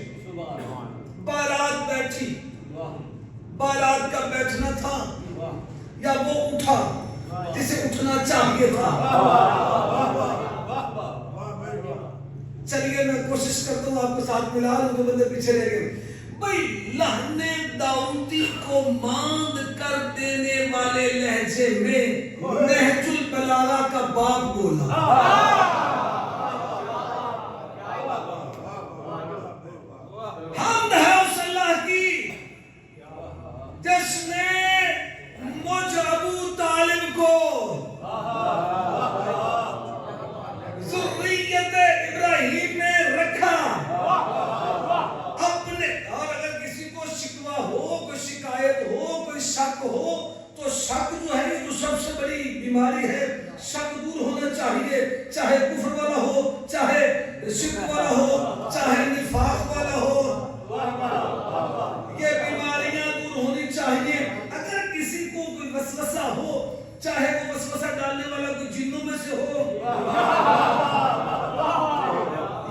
بارات بیٹھی، بارات کا بیٹھنا تھا یا وہ اٹھا جسے اٹھنا چاہیے تھا؟ چلیے میں کوشش کرتا ہوں آپ کے ساتھ ملا لوں، تو بندے پیچھے رہ گئے۔ بھئی لہنے داؤدی کو ماند کر دینے والے لہجے میں نہج البلاغہ کا باب بولا۔ حمد ہے اس اللہ کی جس نے مجھ ابو طالب کو ذریت ابراہیم میں رکھا اپنے۔ اور اگر کسی کو شکوہ ہو، کوئی شکایت ہو، کوئی شک ہو، تو شک جو ہے جو سب سے بڑی بیماری ہے، شک دور ہونا چاہیے، چاہے کفر والا ہو، چاہے شرک والا ہو، چاہے نفاق والا ہو، یہ بیماریاں دور ہونی چاہیے۔ اگر کسی کو کوئی وسوسہ ہو، چاہے وہ وسوسہ ڈالنے والا کوئی جنوں میں سے ہو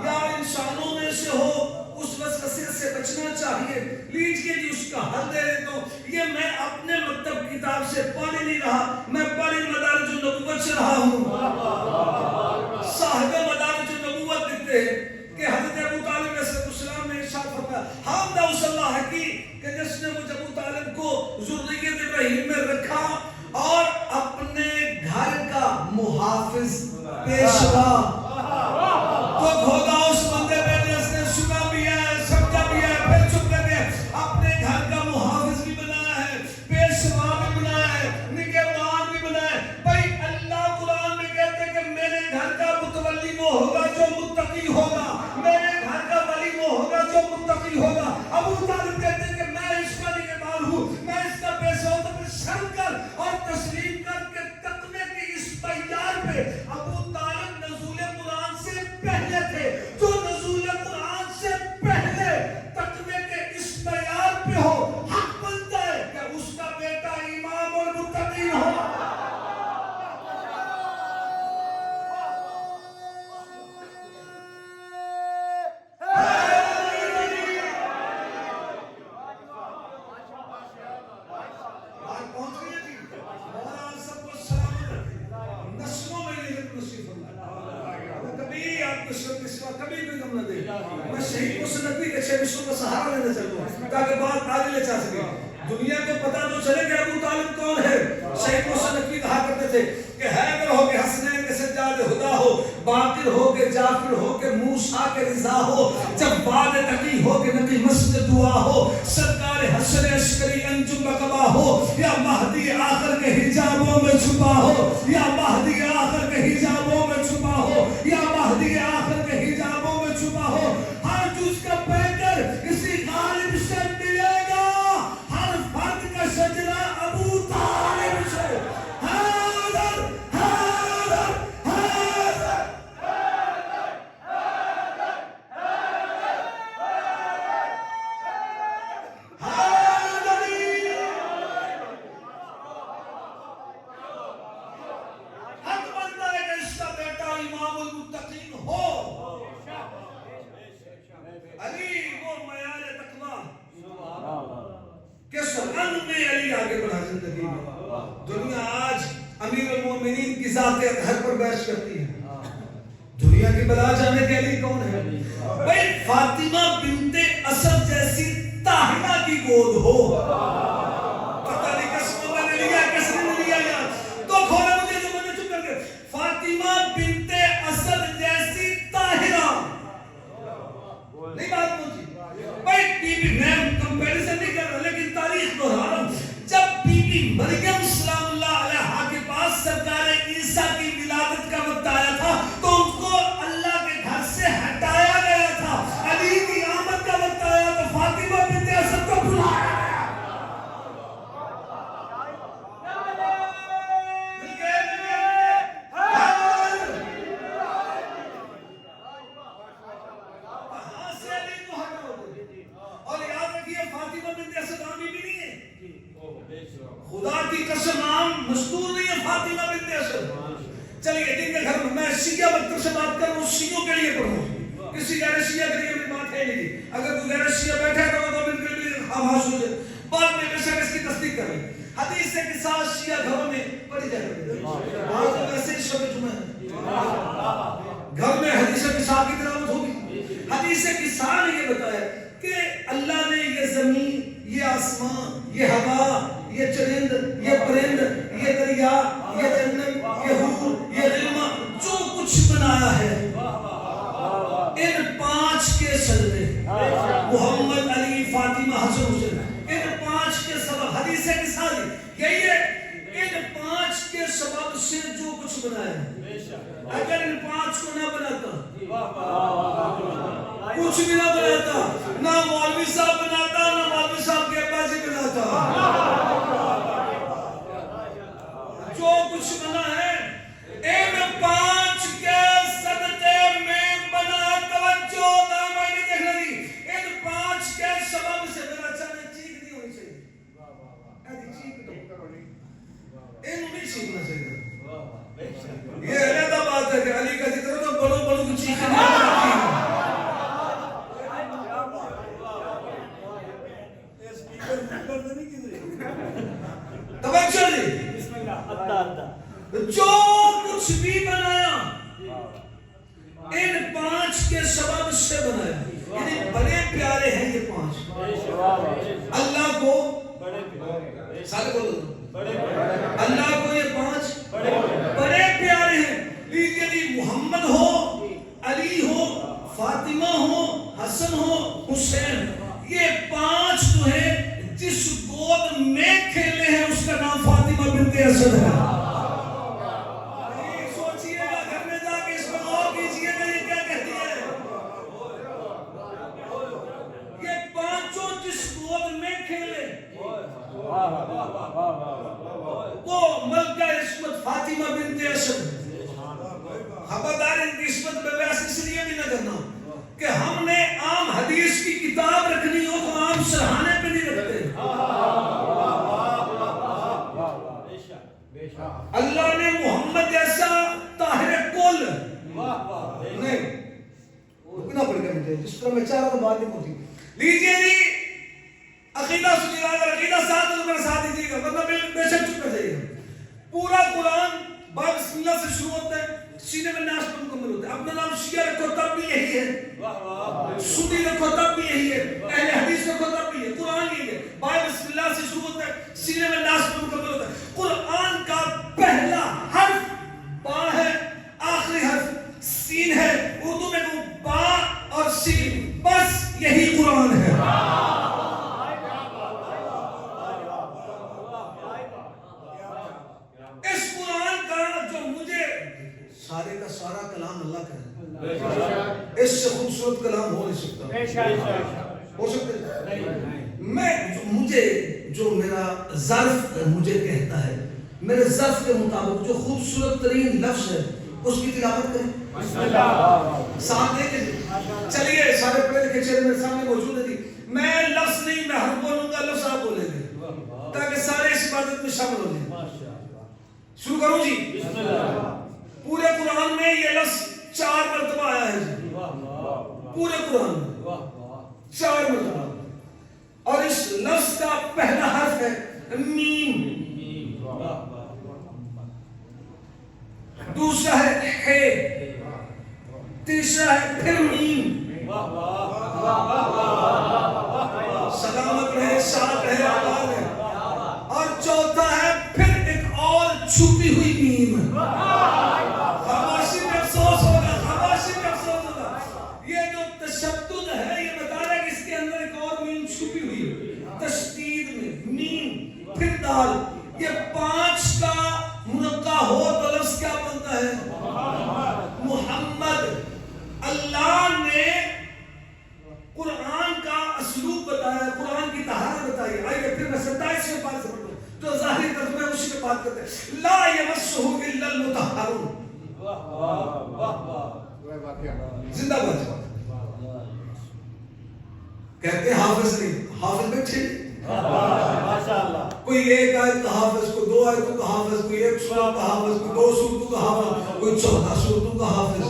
یا انسانوں میں سے ہو، اس وسوسے سے بچنا چاہیے۔ لیجئے جی اس کا حل دے دیتا ہوں۔ یہ میں اپنے مکتب کتاب سے پڑھ نہیں رہا، میں پڑھ مدارج النبوت سے رہا ہوں۔ صاحب مدارج النبوت لکھتے ہیں کہ حضرت ابو طالب علیہ السلام نے ارشاد فرمایا، حمد ہے اس اللہ کی کہ جس نے مجھ ابو طالب کو ذریت ابراہیم میں رکھا اور اپنے گھر کا محافظ پیشوا۔ تو ہوگا اس بندے پہ جس نے سنا بھی ہے، سمجھا بھی ہے، پھر چپ کر گیا، اپنے گھر کا محافظ بھی بنایا ہے، پیشوا بھی بنایا ہے، نگہبان بھی بنایا ہے۔ بھائی اللہ قرآن میں کہتے ہیں کہ میرے گھر کا متولی وہ ہوگا جو متقی ہوگا، میرے گھر کا ولی وہ ہوگا جو متقی ہوگا۔ ابو طالب کہتے ہیں کہ میں اس کا نگہبان ہوں، میں اس کا پیشوا ہوں، تو پھر شرم کر اور تسلیم کر کے تقوی کی اس معیار پہ ابو طالب نزول قرآن سے پہلے تھے، جو نزول قرآن سے پہلے تقوی کے اس معیار پہ ہو، حق بنتا ہے کہ اس کا بیٹا امام اور متقی ہو۔ میں شہید حسین نقوی کے 6 وشوں کا سہارا لینا چاہتا ہوں تاکہ بات آگے لے جا سکے، دنیا کو پتا تو چلے کہ ابو طالب کون ہے۔ شہید حسین نقوی کہا کرتے تھے کہ حیدر ہو کہ حسنین کے سجاد خدا ہو، باقر ہو کہ جعفر ہو کہ موسیٰ کے رضا ہو، جب بعد تقی ہو کہ نقی مسجد دعا ہو، سرکار حشر عسکری انجم بقبا ہو، یا مہدی آخر کے حجابوں میں چھپا ہو، یا مہدی آخر کے حجابوں میں چھپا ہو، یا مہدی آخر کے حجابوں میں چھپا ہو، ہر جز کا پیکر کسی غالب سے ملے گا، ہر فرد کا شجرہ ابو طالب سے۔ حیدر حیدر حیدر یقین ہو. علی وہ معیار تقویٰ کہ سرنگ میں علی آگے بڑھا زندگی میں. دنیا آج امیر المومنین کی ذات اطہر پر بحث کرتی ہے. دنیا کی بلا جانے کے علی کون ہے؟ بھائی فاطمہ بنت اسد جیسی طاہرہ کی گود ہو. پتہ نہیں کس کو میں نے لیا کس نے نہیں لیا یار. تو کھولا مجھے جو میں نے چپ کر کے فاطمہ بنت اسد جیسی طاہرہ. نہیں بات پہنچی بھائی بی بی میں کمپیریزن نہیں کر رہا لیکن تاریخ دہرا رہا ہوں. جب بی بی مریم سلام اللہ علیہا کے پاس سرکار عیسیٰ کی ولادت کا وقت آیا تھا تو ان کو اللہ کے گھر سے ہٹایا گیا تھا. علی کی آمد کا وقت آیا تو فاطمہ بنت اسد کو بلایا گیا. خدا کی قسم عام مستور نہیں ہے فاطمہ بنت اسد. چلیے دن کے گھر میں شیعہ مکتب سے بات کر رہا ہوں, شیعوں کے لیے پڑھوں. کسی غیر شیعہ کے لیے میری بات ہے نہیں. اگر کوئی غیر شیعہ بیٹھا ہے تو ان کے لیے خاموش ہو جائے. بعد میں بے شک اس کی تصدیق کریں. حدیث کے ساتھ شیعہ گھروں میں پڑھی جائے. وہاں تو ویسے ہی شب جمعہ ہے, گھر میں حدیث کے ساتھ کی تلاوت ہوگی. حدیث کے ساتھ نے یہ بتایا کہ اللہ نے یہ زمین, یہ آسمان, یہ ہوا, یہ چرند, یہ پرند, یہ دریا, یہ جنت, یہ حور, یہ غلمہ, جو کچھ بنایا ہے ان 5 کے سجدے محمد علی فاطمہ حسن حسین, ان 5 کے سبب حدیث کے ساتھ یہی ہے. ان 5 کے سبب سے جو کچھ بنایا ہے, اگر ان 5 کو نہ بناتا, کچھ بھی نہ بناتا, نہ مولوی صاحب بناتا, نہ مولوی صاحب کے ابا جی بناتا, جو کچھ بنا ہے ان 5 کے صدقے میں بنا. توجہ نہ میں نے دیکھنا نہیں, ان 5 کے سبب سے. میرا چاہنے چیخ نہیں ہونی چاہیے, ایسی چیخ نہیں سیکھنا چاہیے. یہ علیحدہ بات ہے کہ علی کا ذکر تو بڑوں بڑوں کو چیخیں نہیں. توجہ نہیں, جو کچھ بھی بنایا ان 5 کے سبب سے بنایا. یعنی بڑے پیارے ہیں یہ 5 اللہ کو. سارے بولو اللہ کو یہ 5 بڑے پیارے ہیں. یعنی محمد ہو, علی ہو, فاطمہ ہو, حسن ہو, حسین, یہ 5 جو ہے جس گود میں کھیلے ہیں اس کا نام فاطمہ بنت اسد ہے. سوچئے گا گھر میں جا کے اس پر غور کیجئے گا یہ کیا کہتی ہے. یہ 5 جس گود میں کھیلے وہ ملکہ عصمت فاطمہ بنت اسد. خبردار ان کی عصمت میں بحث اس لیے بھی نہ کرنا کہ ہم نے عام حدیث کی کتاب رکھنی ہو تو عام سرحانے پہ نہیں رکھتے. اللہ نے محمد جیسا طاہر کل نہیں رکنا پڑ گیا مجھے, جس طرح میں چاہ رہا ہوں بات نہیں پہنچی. لیجیے جی عقیدہ سنیے گا, اگر عقیدہ ساتھ تو میرا ساتھ دیجیے گا, ورنہ بے شک چپ کر جائیے گا. پورا قرآن باب بسم اللہ سے شروع ہوتا ہے, سینے میں ناس پر مکمل ہوتا ہے. اپنا نام شیعہ رکھو تب بھی یہی ہے, سنی رکھو تب بھی یہی ہے, اہل حدیث رکھو تب بھی ہے. قرآن یہی ہے, باب بسم اللہ سے شروع ہوتا ہے, سینے میں ناس پر مکمل ہوتا ہے. قرآن کا پہلا حرف با ہے, آخری حرف سین ہے. اردو میں کہوں با اور سین, بس یہی قرآن ہے. اس قرآن کا جو مجھے سارے کا سارا کلام اللہ کا ہے, اس سے خوبصورت کلام ہو نہیں سکتا. ہو سکتا ہے میں مجھے جو میرا ظرف مجھے کہتا ہے, میرے ظرف کے مطابق جو خوبصورت ترین لفظ ہے اس کی تلاوت کریں. ساتھ دے کے چلیے سارے پڑھے لکھے چہرے میرے سامنے موجود ہے. میں لفظ نہیں, میں حرف بولوں گا, لفظ آپ بولیں گے تاکہ سارے اس عبادت میں شامل ہو جائیں. شروع کروں جی. پورے قرآن میں یہ لفظ 4 مرتبہ آیا ہے جی پورے قرآن میں 4 مرتبہ. اور اس لفظ کا پہلا حرف ہے میم، دوسرا ہے ہے، تیسرا ہے پھر میم. سلامت رہے، ساتھ رہے، آباد رہے. اور چوتھا ہے پھر ایک اور چھپی ہوئی میم. خاموشی میں افسوس ہوگا، خاموشی میں افسوس ہوگا. یہ جو تشدد ہے یہ بتا رہا ہے کہ اس کے اندر ایک اور میم چھپی ہوئی ہے. تشدید میں میم پھر دال، یہ 5 کا مرقع ہو تو لفظ کیا بنتا ہے؟ محمد. اللہ نے قرآن کا اسلوب بتایا، قرآن کی طہارت بتائی. آئیے پھر میں 27ویں پارے سے پڑھتا ہوں جو ظاہری ترجمہ ہے اسی پہ بات کرتے ہیں. لا یمسہ الا المطہرون. زندہ باد. کہتے ہیں حافظ نہیں، حافظ بچے کوئی ایک آیت کا حافظ، کوئی 2 آیتوں کا حافظ، کوئی 1 سورت کا حافظ، کوئی 2 سورتوں کا حافظ، کوئی 14 سورتوں کا حافظ.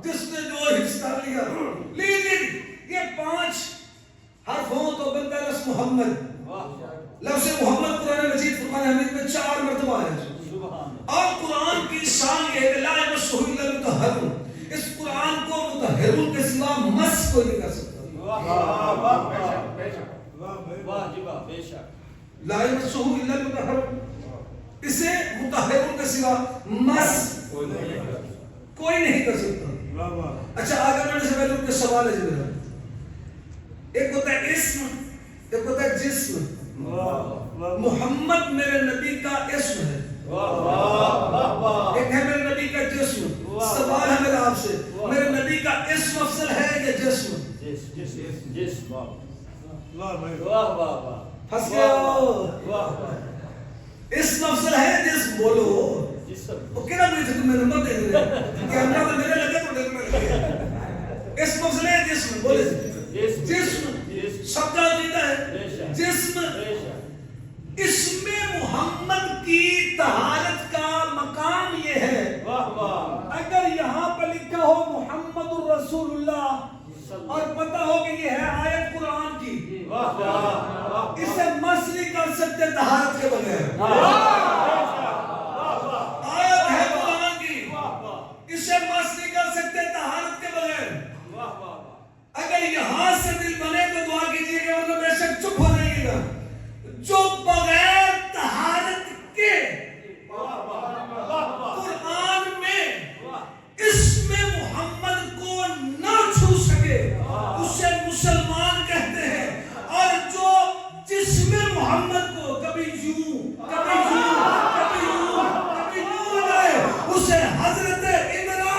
جس نے جو حفظ کر لیا. لیکن یہ 5 حرف ہوں تو بنتا ہے لفظ محمد. لفظ محمد قرآن مجید فرقان حمید میں 4 مرتبہ آیا ہے. اور قرآن کی شان یہ ہے کہ لا یمسہ الا المطہرون. اس قرآن کو مطہرون کے سوا مس کوئی نہیں کر سکتا. لا یمسہ الا المطہرون، اسے مطہرون کے سوا مس کوئی نہیں کر سکتا. اچھا آگے بڑھنے سے پہلے ان کے سوال ہے جی میرا. ایک ہوتا ہے اسم، ایک ہوتا ہے جسم. محمد میرے نبی کا اسم ہے، ایک ہے میرے نبی کا جسم. سوال ہے میرا آپ سے، میرے نبی کا اسم افضل ہے یا جسم؟ پھنس گئے ہو. اسم افضل ہے جسم؟ بولو. وہ کہنا مجھے تم میں نمبر دے دے کہ اللہ تو میرے لگے تو دیکھ میں لگے. اسم افضل ہے جسم؟ بولے جسم. شبد دیتا ہے جسم. اسم محمد کی طہارت کا مقام یہ ہے، اگر یہاں پر لکھا ہو محمد الرسول اللہ اور پتہ ہو کہ یہ ہے آیت قرآن کی، اسے مس نہیں کر سکتے طہارت کے بغیر. آیت ہے قرآن کی، اسے مس نہیں کر سکتے طہارت کے بغیر. اگر یہاں سے دل بنے تو دعا کیجیے گا ورنہ بے شک چپ ہو جائیے گا. جو بغیر طہارت کے قرآن میں اسم محمد کو نہ چھو سکے اسے مسلمان کہتے ہیں. اور جو جسم محمد کو کبھی یوں کبھی یوں کبھی یوں کبھی یوں لگائے اسے حضرت عمران.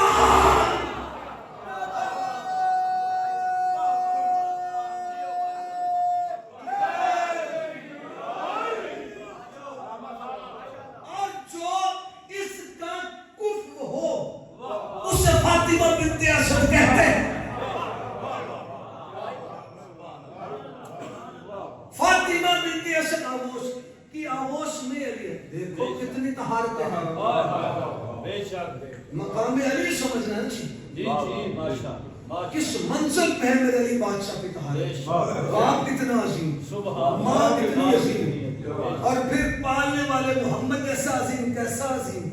مقام علی سمجھنا ہے کس منزل پہ ہے میرے علی بادشاہ کی طہارت. باپ کتنا عظیم، ماں کتنی عظیم، اور پھر پالنے والے محمد کیسا عظیم، کیسا عظیم.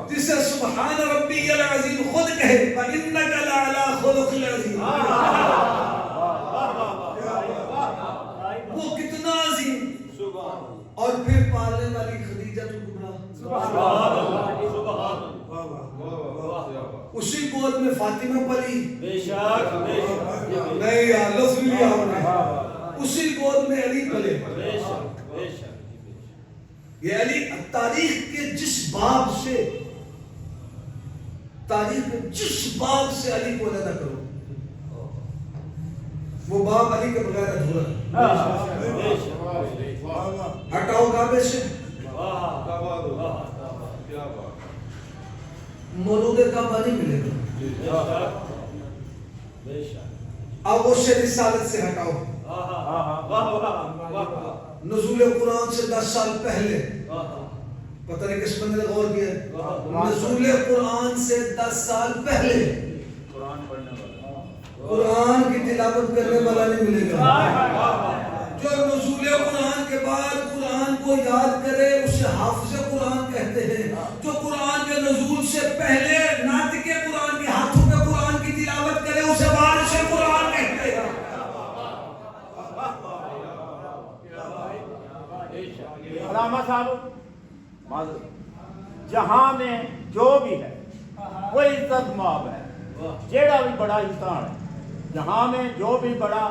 جسے سبحان ربی العظیم خود کہے وَإِنَّكَ لَعَلَىٰ خُلُقٍ عَظِيمٍ، وہ کتنا عظیم. اور پھر پالنے والی خدیجہ الکبریٰ، اسی گود میں فاطمہ پلی. نہیں یار لفظ بھی لیا ہم نے. اسی گود میں علی پلے. یہ علی تاریخ کے جس باب سے علی کو علیحدہ کرو وہ باب علی کے بغیر ادھورا. ہٹاؤ کعبے سے مولود کعبہ نہیں ملے گا. اب اسے رسالت سے ہٹاؤ. نزول قرآن سے 10 سال پہلے پتہ نہیں کس بندے نے غور کیا ہے؟ نزول قرآن سے 10 سال پہلے قرآن کی تلاوت کرنے والا نہیں ملے گا. جو نزول قرآن کے بعد قرآن کو یاد کرے اسے حافظ قرآن کہتے ہیں. جو قرآن کے نزول سے پہلے ناطق قرآن کے ہاتھوں پہ قرآن کی تلاوت کرے اسے وارث قرآن کہتے ہیں. علامہ صاحب جہاں میں جو بھی ہے وہ عزت ماب ہے. جیڑا بھی بڑا انسان ہے جہاں میں جو بھی بڑا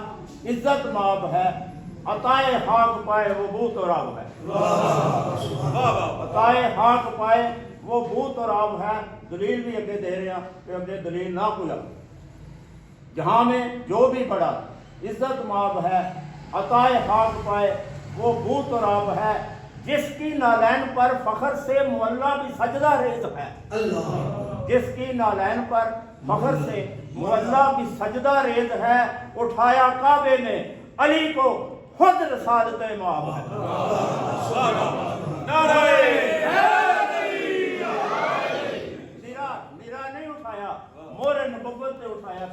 عزت ماب ہے. عطائے خاک پائے وہ بوت اور آب ہے. عطائے خاک پائے وہ بوت اور آب ہے. دلیل بھی اگے دے رہے ہیں کہ اگے دلیل نہ کویا. جہاں میں جو بھی بڑا عزت ماب ہے عطائے خاک پائے وہ بوت اور آب ہے. جس کی نالین پر فخر سے معلّہ بھی سجدہ ریز ہے. جس کی نالین پر فخر سے معلّہ بھی سجدہ ریز ہے. اٹھایا کعبے نے علی کو خود رسالت امام ہے. میرا نہیں اٹھایا مور نبوت نے اٹھایا.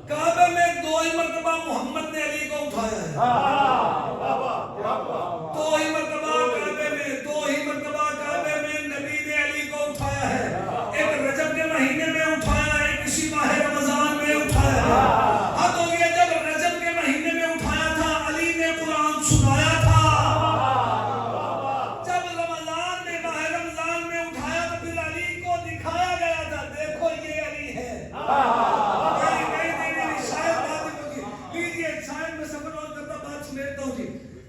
کعبے میں 2 ہی مرتبہ محمد نے علی کو اٹھایا ہے. 2 ہی مرتبہ کعبے میں 2 ہی مرتبہ کعبے میں نبی نے علی کو اٹھایا ہے. ایک رجب کے مہینے میں اٹھایا ہے, کسی ماہ رمضان میں اٹھایا ہے. حد ہو گیا جب رجب کے مہینے میں اٹھایا تھا علی نے قرآن سنایا تھا. جب رمضان میں ماہ رمضان میں اٹھایا تو پھر علی کو دکھایا گیا تھا دیکھو یہ علی ہے.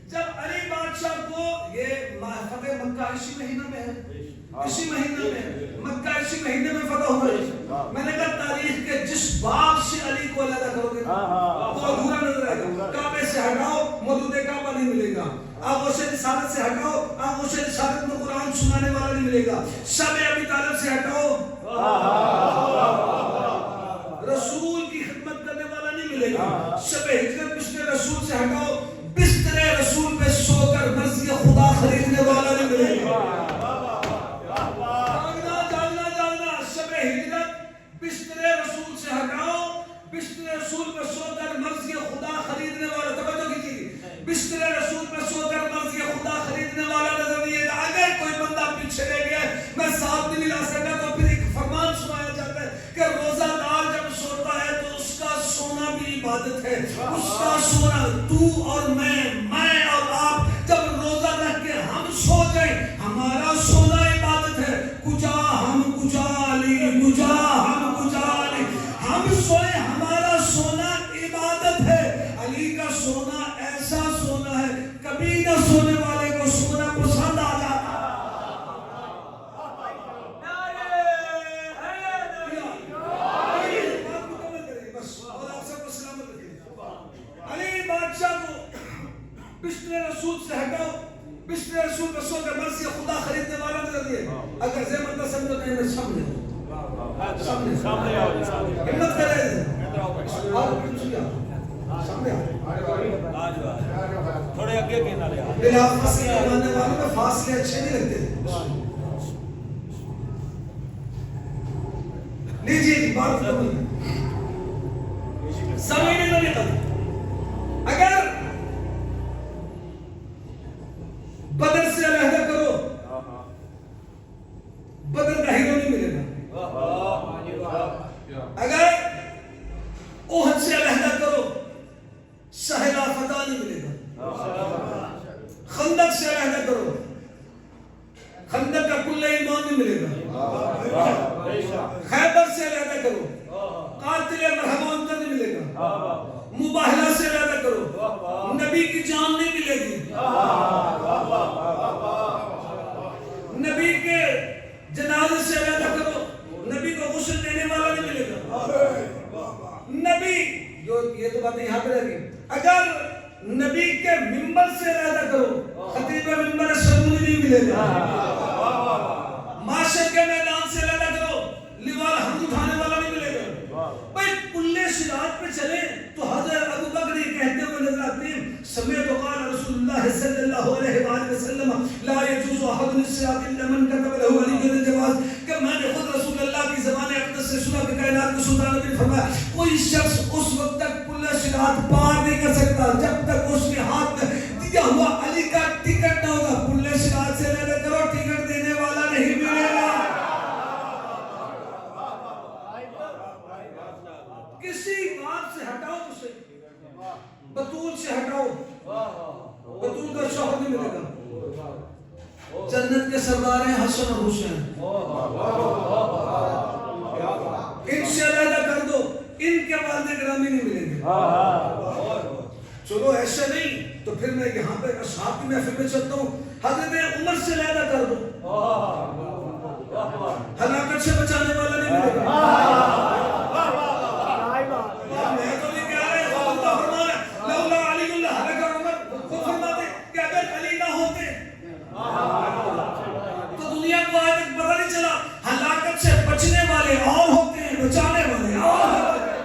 جب علی بادشاہ کو یہ فتح مکہ اسی مہینہ میں ہے, اسی مہینہ میں مکہ اسی مہینے میں فتح ہوا ہے. میں نے کہا تاریخ کے جس باب سے علی کو علیحدہ کرو گے وہ ادھورا نظر آئے گا. کعبے سے ہٹاؤ مودود کعبہ نہیں ملے گا. آغوش رسالت سے ہٹاؤ آغوش رسالت میں قرآن سنانے والا نہیں ملے گا. شب ابی طالب سے ہٹاؤ رسول کی خدمت کرنے والا نہیں ملے گا. شب ہجرت بستر رسول سے ہٹاؤ بستر رسول پہ سو کر مرضی خدا خریدنے والا نہیں ملے گا. جاننا شب ہجرت بستر رسول سے ہٹاؤ بستر رسول پہ سو کر مرضی خدا خریدنے والا. توجہ کیجیے, بستر رسول پہ سو کر مرضی خدا خریدنے والا نظر نہیں ہے. اگر کوئی بندہ پیچھے رہ گیا میں ساتھ نہیں ملا سکا تو پھر ایک فرمان سنایا جاتا ہے کہ روزہ دار جب سوتا ہے تو اس کا سونا بھی عبادت ہے. اس کا سونا تو اور میں اور آپ جب روزہ رکھ کے ہم سو جائیں ہمارا سونا عبادت ہے. کجا ہم کجا علی کجا ہم کجا علی. ہم سوئے ہمارا سونا عبادت ہے. علی کا سونا ایسا سونا ہے کبھی نہ سونے والے کو سونا پسند آ جاتا. علی بادشاہ کو بستر رسول سے ہٹاؤ بستر رسول پہ سو کر مرضی خدا خریدنے والا نظر دیے. اگر زحمت نہ سمجھو تو انہیں سامنے آؤ ہمت کرے سامنے تھوڑے اگے کے نالے بلا فاصلے ماننے والوں میں فاصلے اچھے نہیں لگتے. لیجیے بات کروں سمجھنے تو نہیں کرتے. اگر بدر سے علیحدہ کرو بدر کا ہیرو نہیں ملے گا. اگر احد سے علیحدہ کرو سہیلا فتح نہیں ملے گا. خندق سے علیحدہ کرو خندق کا کل ایمان نہیں ملے گا. خیبر سے علیحدہ کرو قاتل مرحبان کا نہیں ملے گا. مباہلہ سے علیحدہ کرو نبی کی جان نہیں ملے گی. نبی کے جنازے سے علیحدہ کرو نبی کو غسل دینے والا نہیں ملے گا. نبی یہ تو باتیں یہاں پہ رہ گئی. اگر نبی کے منبر سے علیحدہ کرو خطیب منبر شمولی نہیں ملے گا. معاشر کے میدان سے علیحدہ کرو لیوال حمد اٹھانے والا نہیں ملے گا. بھائی کلے صراط پہ چلے تو حضرت ابو بکر کہتے ہوئے نظر آتے ہیں سمیت قال رسول اللہ صلی اللہ علیہ وآلہ وسلم لا يجوز احد للصراط الا من كتب له ولي الجواز کہ میں نے خود رسول اللہ کی زبان اقدس سے سنا کہ کائنات کے سلطان نے فرمایا کوئی شخص اس وقت تک پل صراط پار نہیں کر سکتا جب تک اس کے ہاتھ میں دیا ہوا علی کا ٹکٹ نہ ہوگا. پل صراط سے لے کرو ٹکٹ دینے والا نہیں ملے گا. کسی بات سے ہٹاؤ تو صحیح. بطول سے ہٹاؤ, بطول کا شوہر نہیں ملے گا. جنت کے سردار ہیں حسن اور حسین, ان سے علیحدہ کر دو, ان کے والد گرامی نہیں ملیں گے. چلو ایسے نہیں تو پھر میں یہاں پہ اصحاب کی محفل میں چلتا ہوں, حضرت عمر سے علیحدہ کر دو, ہلاکت سے بچانے والا نہیں ملے گا. میں تو نہیں کہہ رہے, اللہ فرمانا لولا علی اللہ حلق عمر, خود فرماتے کہ اگر علی نہ ہوتے تو دنیا کو آج تک پتہ نہیں چلا. ہلاکت سے بچنے والے اور ہوتے ہیں, بچانے والے اور ہوتے ہیں.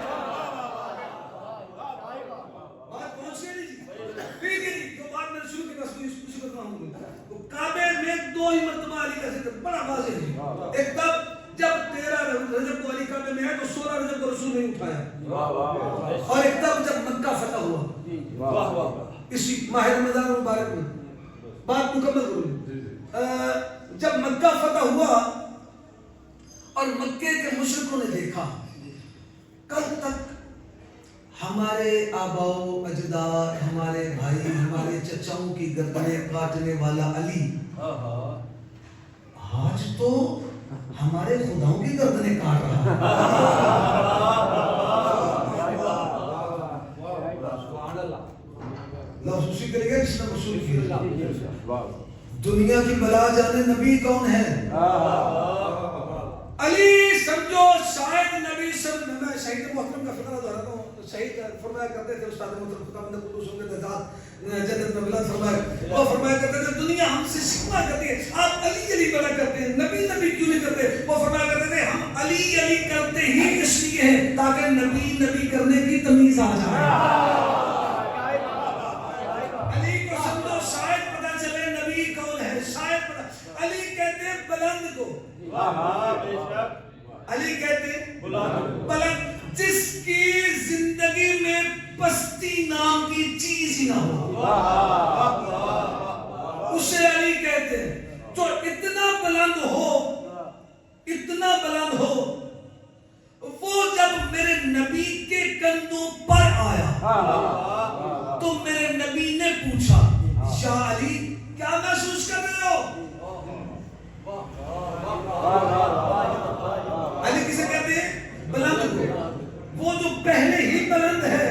بات پہنچ گئی نہیں جی, ٹھیک ہے جی. جو بات میں نے شروع کی بس کچھ کرتا ہوں. تو کعبے میں 2 ہی مرتبہ علی کا ذکر بڑا واضح ہے. ایک تب جب 13 رجب کو علی کعبے میں آئے تو 16 رجب کو رسول نے اٹھایا, اور ایک تب جب مکہ فتح ہوا اسی ماہ رمضان مبارک میں. بات مکمل کروں. جب مکہ فتح ہوا اور مکے کے مشرکوں نے دیکھا کل تک ہمارے آباؤ اجداد, ہمارے بھائی, ہمارے چچاؤں کی گردنیں کاٹنے والا علی آج تو ہمارے خداؤں کی گردنیں کاٹ رہا. لفظ اسی کرے گا جس نے وصول کیا. دنیا کی بلا جانے نبی کون ہے؟ علی سمجھو شاید نبی میں شہید محترم کا فکرہ دہراتا ہوں. شہید فرمایا کرتے تھے استاد محترم خدا بندہ قدوس ہوں گے دزاد جنت میں بلند فرمایا, وہ فرمایا کرتے تھے دنیا ہم سے شکوا کرتی ہے, آپ علی علی بڑا کرتے ہیں, نبی نبی کیوں نہیں کرتے؟ وہ فرمایا کرتے تھے ہم علی علی کرتے ہی اس لیے ہیں تاکہ نبی نبی کرنے کی تمیز آ جائے. علی کو سمجھو شاید پتہ چلے نبی کون ہے, شاید پتہ. علی کہتے ہیں بلند کو, علی کہتے ہیں بلند, جس کی زندگی میں پستی نام کی چیز ہی نہ ہو اسے علی کہتے ہیں. جو اتنا بلند ہو, اتنا بلند ہو, وہ جب میرے نبی کے کندھوں پر آیا تو میرے نبی نے پوچھا یا علی کیا محسوس کر رہے ہو؟ علی کسے کہتے ہیں؟ بلند کو. وہ جو پہلے ہی بلند ہے.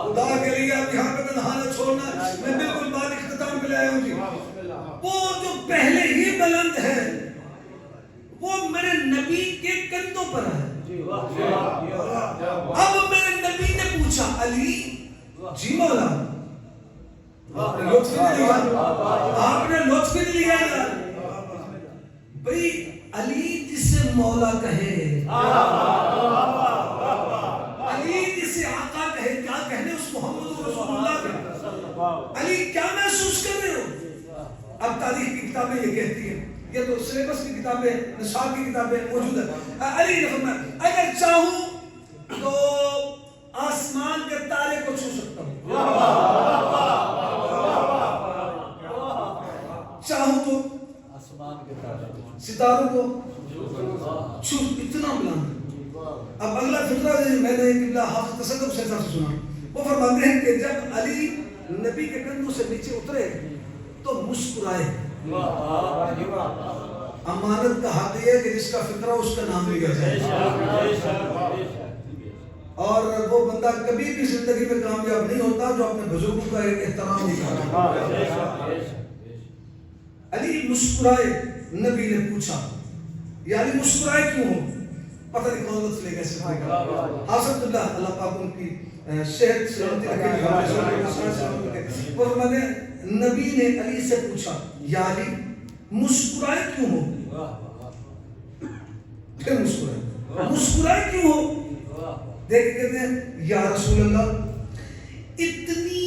خدا کے لیے آپ یہاں پہ تنہا نہ چھوڑنا, میں بالکل بات اختتام پہ لے آیا ہوں جی. وہ جو پہلے ہی بلند ہے وہ میرے نبی کے کندھوں پر ہے. اب میرے نبی نے پوچھا علی جی مولا آپ نے لطف نہیں لیا بھئی علی جسے مولا کہے, علی جسے آقا کہے, کیا کہنے اس محمد رسول اللہ کے. علی کیا محسوس کر رہے ہو؟ اب تاریخ کی کتابیں یہ کہتی ہیں, یہ تو سلیبس کی کتابیں, نصاب کی کتابیں موجود ہیں. علی نے فرمایا اگر چاہوں تو آسمان کے تارے کو چھو سکتا ہوں, چاہوں تو ستاروں کو چھو. اتنا بلند. اب اگلا فقرہ میں نے قبلہ حافظ تصدق سے سنا, وہ فرماتے ہیں کہ جب علی نبی کے کندھوں سے نیچے اترے تو مسکرائے. امانت کا حق یہ ہے کہ جس کا فکرہ اس کا نام لیا جائے, اور وہ بندہ کبھی بھی زندگی میں کامیاب نہیں ہوتا جو اپنے بزرگوں کا احترام نہیں کرتا. علی مسکرائے. نبی نے پوچھا یا علی مسکرائے کیوں ہو؟ پتہ نہیں کون لطف لے گئے. حافظ اللہ پاک ان کی صحت سلامتی رکھے. نبی نے علی سے پوچھا یا علی مسکرائے کیوں ہو؟ پھر مسکرائے کیوں ہو؟ دیکھ کہتے ہیں یا رسول اللہ اتنی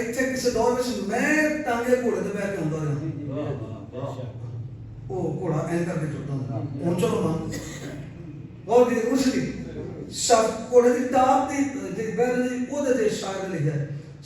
ਇੱਥੇ ਕਿਸੇ ਦੌਰ ਵਿੱਚ ਮੈਂ ਟਾਂਗੇ ਘੋੜੇ ਤੇ ਬਹਿ ਕੇ ਆਉਂਦਾ ਰਿਹਾ, ਉਹ ਘੋੜਾ ਐਂ ਕਰਕੇ ਚੁੱਕਦਾ ਹੁੰਦਾ, ਹੁਣ ਚਲੋ ਨਾ ਗੌਰ ਦੀ ਕੁਛ ਨਹੀਂ ਸ਼ਾਫ ਘੋੜੇ ਦੀ ਟਾਪ ਦੀ ਜਿਹੜੀ ਬੈਲ ਦੀ ਉਹਦੇ ਤੇ ਸ਼ਾਇਰ ਲਿਖਿਆ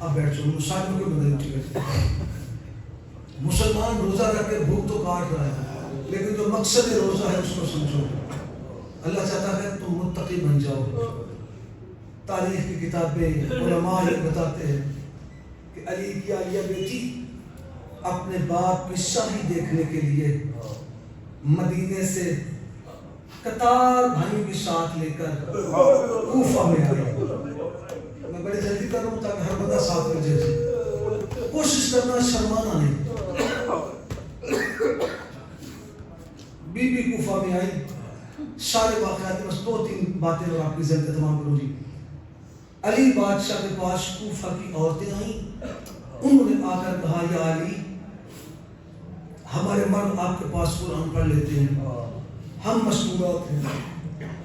اب بیٹھ جاؤ، مسلمان کو بدل ٹھیک ہے، مسلمان روزہ رکھ کے بھوک تو کاٹ رہا ہے، لیکن جو مقصد روزہ ہے اس کو سمجھو۔ اللہ چاہتا ہے تم متقی بن جاؤ۔ تاریخ کی کتابیں علماء یہ بتاتے ہیں کہ علی کی عالیہ بیٹی اپنے باپ کی شاہی دیکھنے کے لیے مدینے سے قطار بھائیوں کی ساتھ لے کر کوفہ میں آئی۔ میں بڑی جلدی کر رہا ہوں تاکہ ہر بندہ ساتھ میں جائے، کوشش کرنا، شرمانا نہیں۔ بی بی کوفہ میں آئی، سارے واقعات بس 2-3 باتیں اور آپ کی ذہن کا تمام کروں جی۔ علی بادشاہ کے پاس کوفہ کی عورتیں آئیں، انہوں نے آ کر کہا یا علی، ہمارے مرد آپ کے پاس قرآن پڑھ لیتے ہیں، ہم مشغولات ہیں،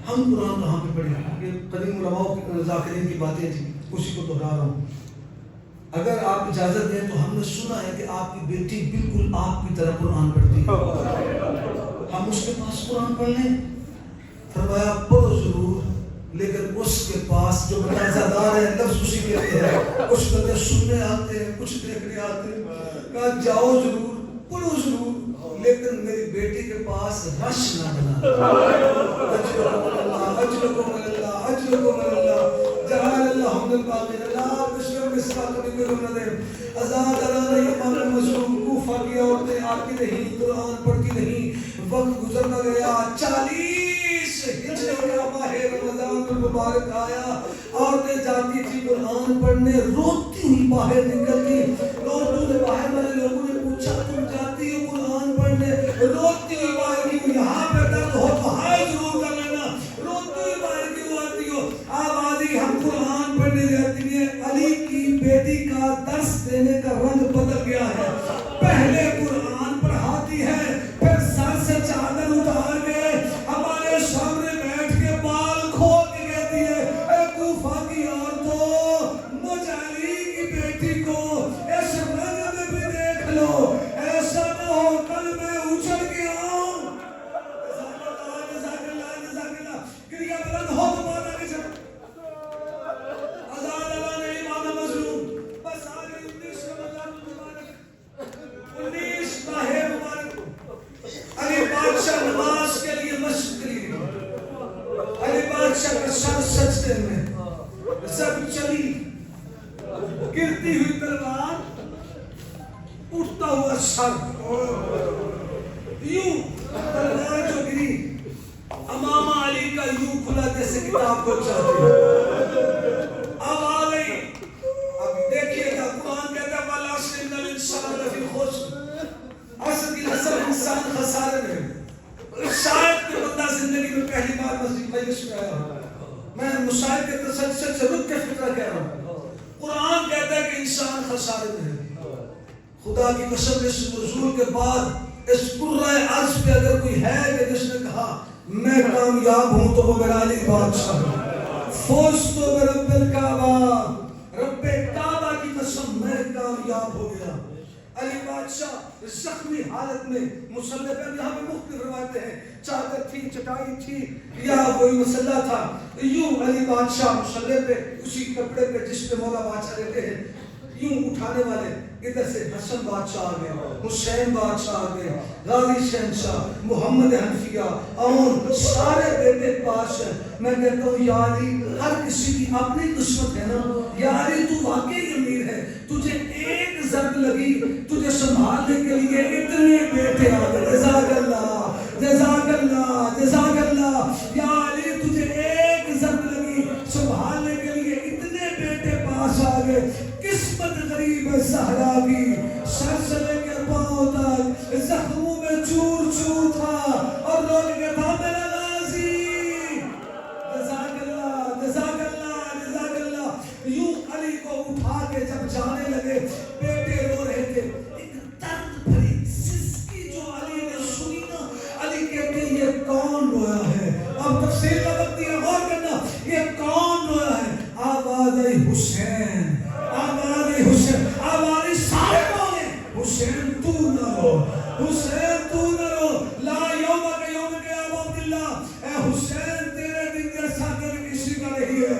ہم قرآن کہاں پہ پڑھیں؟ یہ قدیم علماء ذاکرین کی باتیں تھیں، اسی کو دہرا رہا ہوں۔ اگر آپ اجازت دیں تو ہم نے سنا ہے کہ آپ کی بیٹی بالکل آپ کی طرح قرآن پڑھتی ہے، ہم اس کے پاس قرآن پڑھ لیں؟ فرمایا پڑھو ضرور، لیکن اس کے پاس جو منازع دار ہے، لفظ اسی کے لیے ہے، کچھ بندے سننے آتے ہیں، کچھ دیکھنے آتے ہیں، کہا جاؤ ضرور، پڑھو ضرور، لیکن میری بیٹی کے پاس رش نہ بنا۔ اجرکم اللہ، اجرکم اللہ، اجرکم اللہ، جعل اللہ حمد الباقی، اللہ بشکر مسکا کبھی کوئی نہ دے۔ آزاد اللہ نے امام مظلوم کوفہ کی عورتیں آتی نہیں، قرآن پڑھتی نہیں، وقت گزرتا گیا، 40 ہجری کا ماہ رمضان المبارک آیا، عورتیں جاتی تھی قرآن پڑھنے، روتی ہوئی باہر نکلتی، لوگوں نے باہر والے لوگوں نے پوچھا تم جاتی ہو قرآن پڑھنے، روتی ہوئی باہر کیوں؟ یہاں پہ درد ہو تو ہائے ضرور کر لینا، روتی ہوئی باہر کیوں آتی ہو؟ آبادی ہم قرآن پڑھنے جاتی ہیں۔ علی کی بیٹی کا درس دینے کا رنگ بدل گیا ہے، پہلے قرآن پڑھاتی ہے، پھر سر سے چادر اتار کے ہمارے سامنے بیٹھ کے بال کھول کے کہتی ہے اے کوفہ کی عورتوں، مجھ علی کی بیٹی کو اس رنگ میں بھی دیکھ لو، ایسا نہ ہو کل میں اچھل کے آؤں۔ جزاک اللہ، جزاک اللہ، کریا بلند ہو تو مانا کے چل۔ آزاد اللہ نے امام مظلوم، بس آگے 19 رمضان المبارک، 19 ماہ مبارک، علی بادشاہ نماز کے لیے مسجد کے لیے، علی بادشاہ کا سر سجدے میں، سب چلی، گرتی ہوئی تلوار، اٹھتا ہوا سر، یوں تلوار جو گری، امامہ علی کا یوں کھلا جیسے کتاب کو چاہتے ہیں، اب آ گئی۔ اب دیکھیے گا قرآن کہتا ہے وَالْعَصْرِ إِنَّ الْإِنسَانَ لَفِي خُسْرٍ، عصر کی نسل انسان خسارے میں۔ شاید کہ بندہ زندگی میں پہلی بار مسجد مجلس میں آیا ہوں، میں مشاہد کے تسلسل سے رک کے فکرہ کہہ رہا ہوں، قرآن کہتا ہے کہ انسان خسارے میں ہے۔ خدا کی قسم اس نزول کے بعد اس قرۂ عرض پہ اگر کوئی ہے کہ جس نے کہا میں کامیاب ہوں تو وہ میرا علی بادشاہ ہے۔ فوزت برب الکعبہ، رب کعبہ کی قسم میں کامیاب ہو گیا۔ علی بادشاہ زخمی حالت میں مصلی پر، یہاں پہ مختلف روایتیں ہیں، چادر تھی، چٹائی تھی یا کوئی مسلح تھا، یوں علی بادشاہ مصلی پہ اسی کپڑے پہ جس پہ مولا بادشاہ رہتے ہیں، یوں اٹھانے والے ادھر سے حسن بادشاہ آ گئے، حسین بادشاہ آ گئے، غازی شہنشاہ، محمد حنفیہ، اور سارے بیٹے پاس ہیں۔ میں کہتا ہوں یا علی، ہر کسی کی اپنی قسمت ہے نا، یا علی تو واقعی امیر ہے، تجھے ایک ضرب لگی، تجھے سنبھالنے کے لیے اتنے بیٹے آ گئے۔ جزاک اللہ، جزاک اللہ، جزاک اللہ، یا علی تجھے ایک ضرب لگی، سنبھالنے کے لیے اتنے بیٹے پاس آ گئے۔ قسمت غریب زہرا کی، سر سے لے کر پاؤں تک زخموں میں چور چور تھا، اور لوگ کہتا میرا غازی۔ جزاک اللہ، جزاک اللہ، جزاک اللہ۔ یوں علی کو اٹھا کے جب جانے لگے، بیٹے رو رہے تھے، ایک درد بھری سسکی جو علی نے سنی نا، علی کہتے ہیں یہ کون رویا ہے؟ اب تفسیر کا وقت ہے، غور کرنا، یہ کون رویا ہے؟ آواز آئی حسین، آواز آئی حسین، آواز سارے بولے حسین تو نہ رو، حسین تو نہ رو، لا یوم کا یوم کے ابو عبداللہ، اے حسین تیرے دن جیسا دن کسی کا نہیں ہے،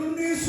19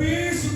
20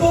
2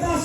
10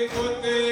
Good day.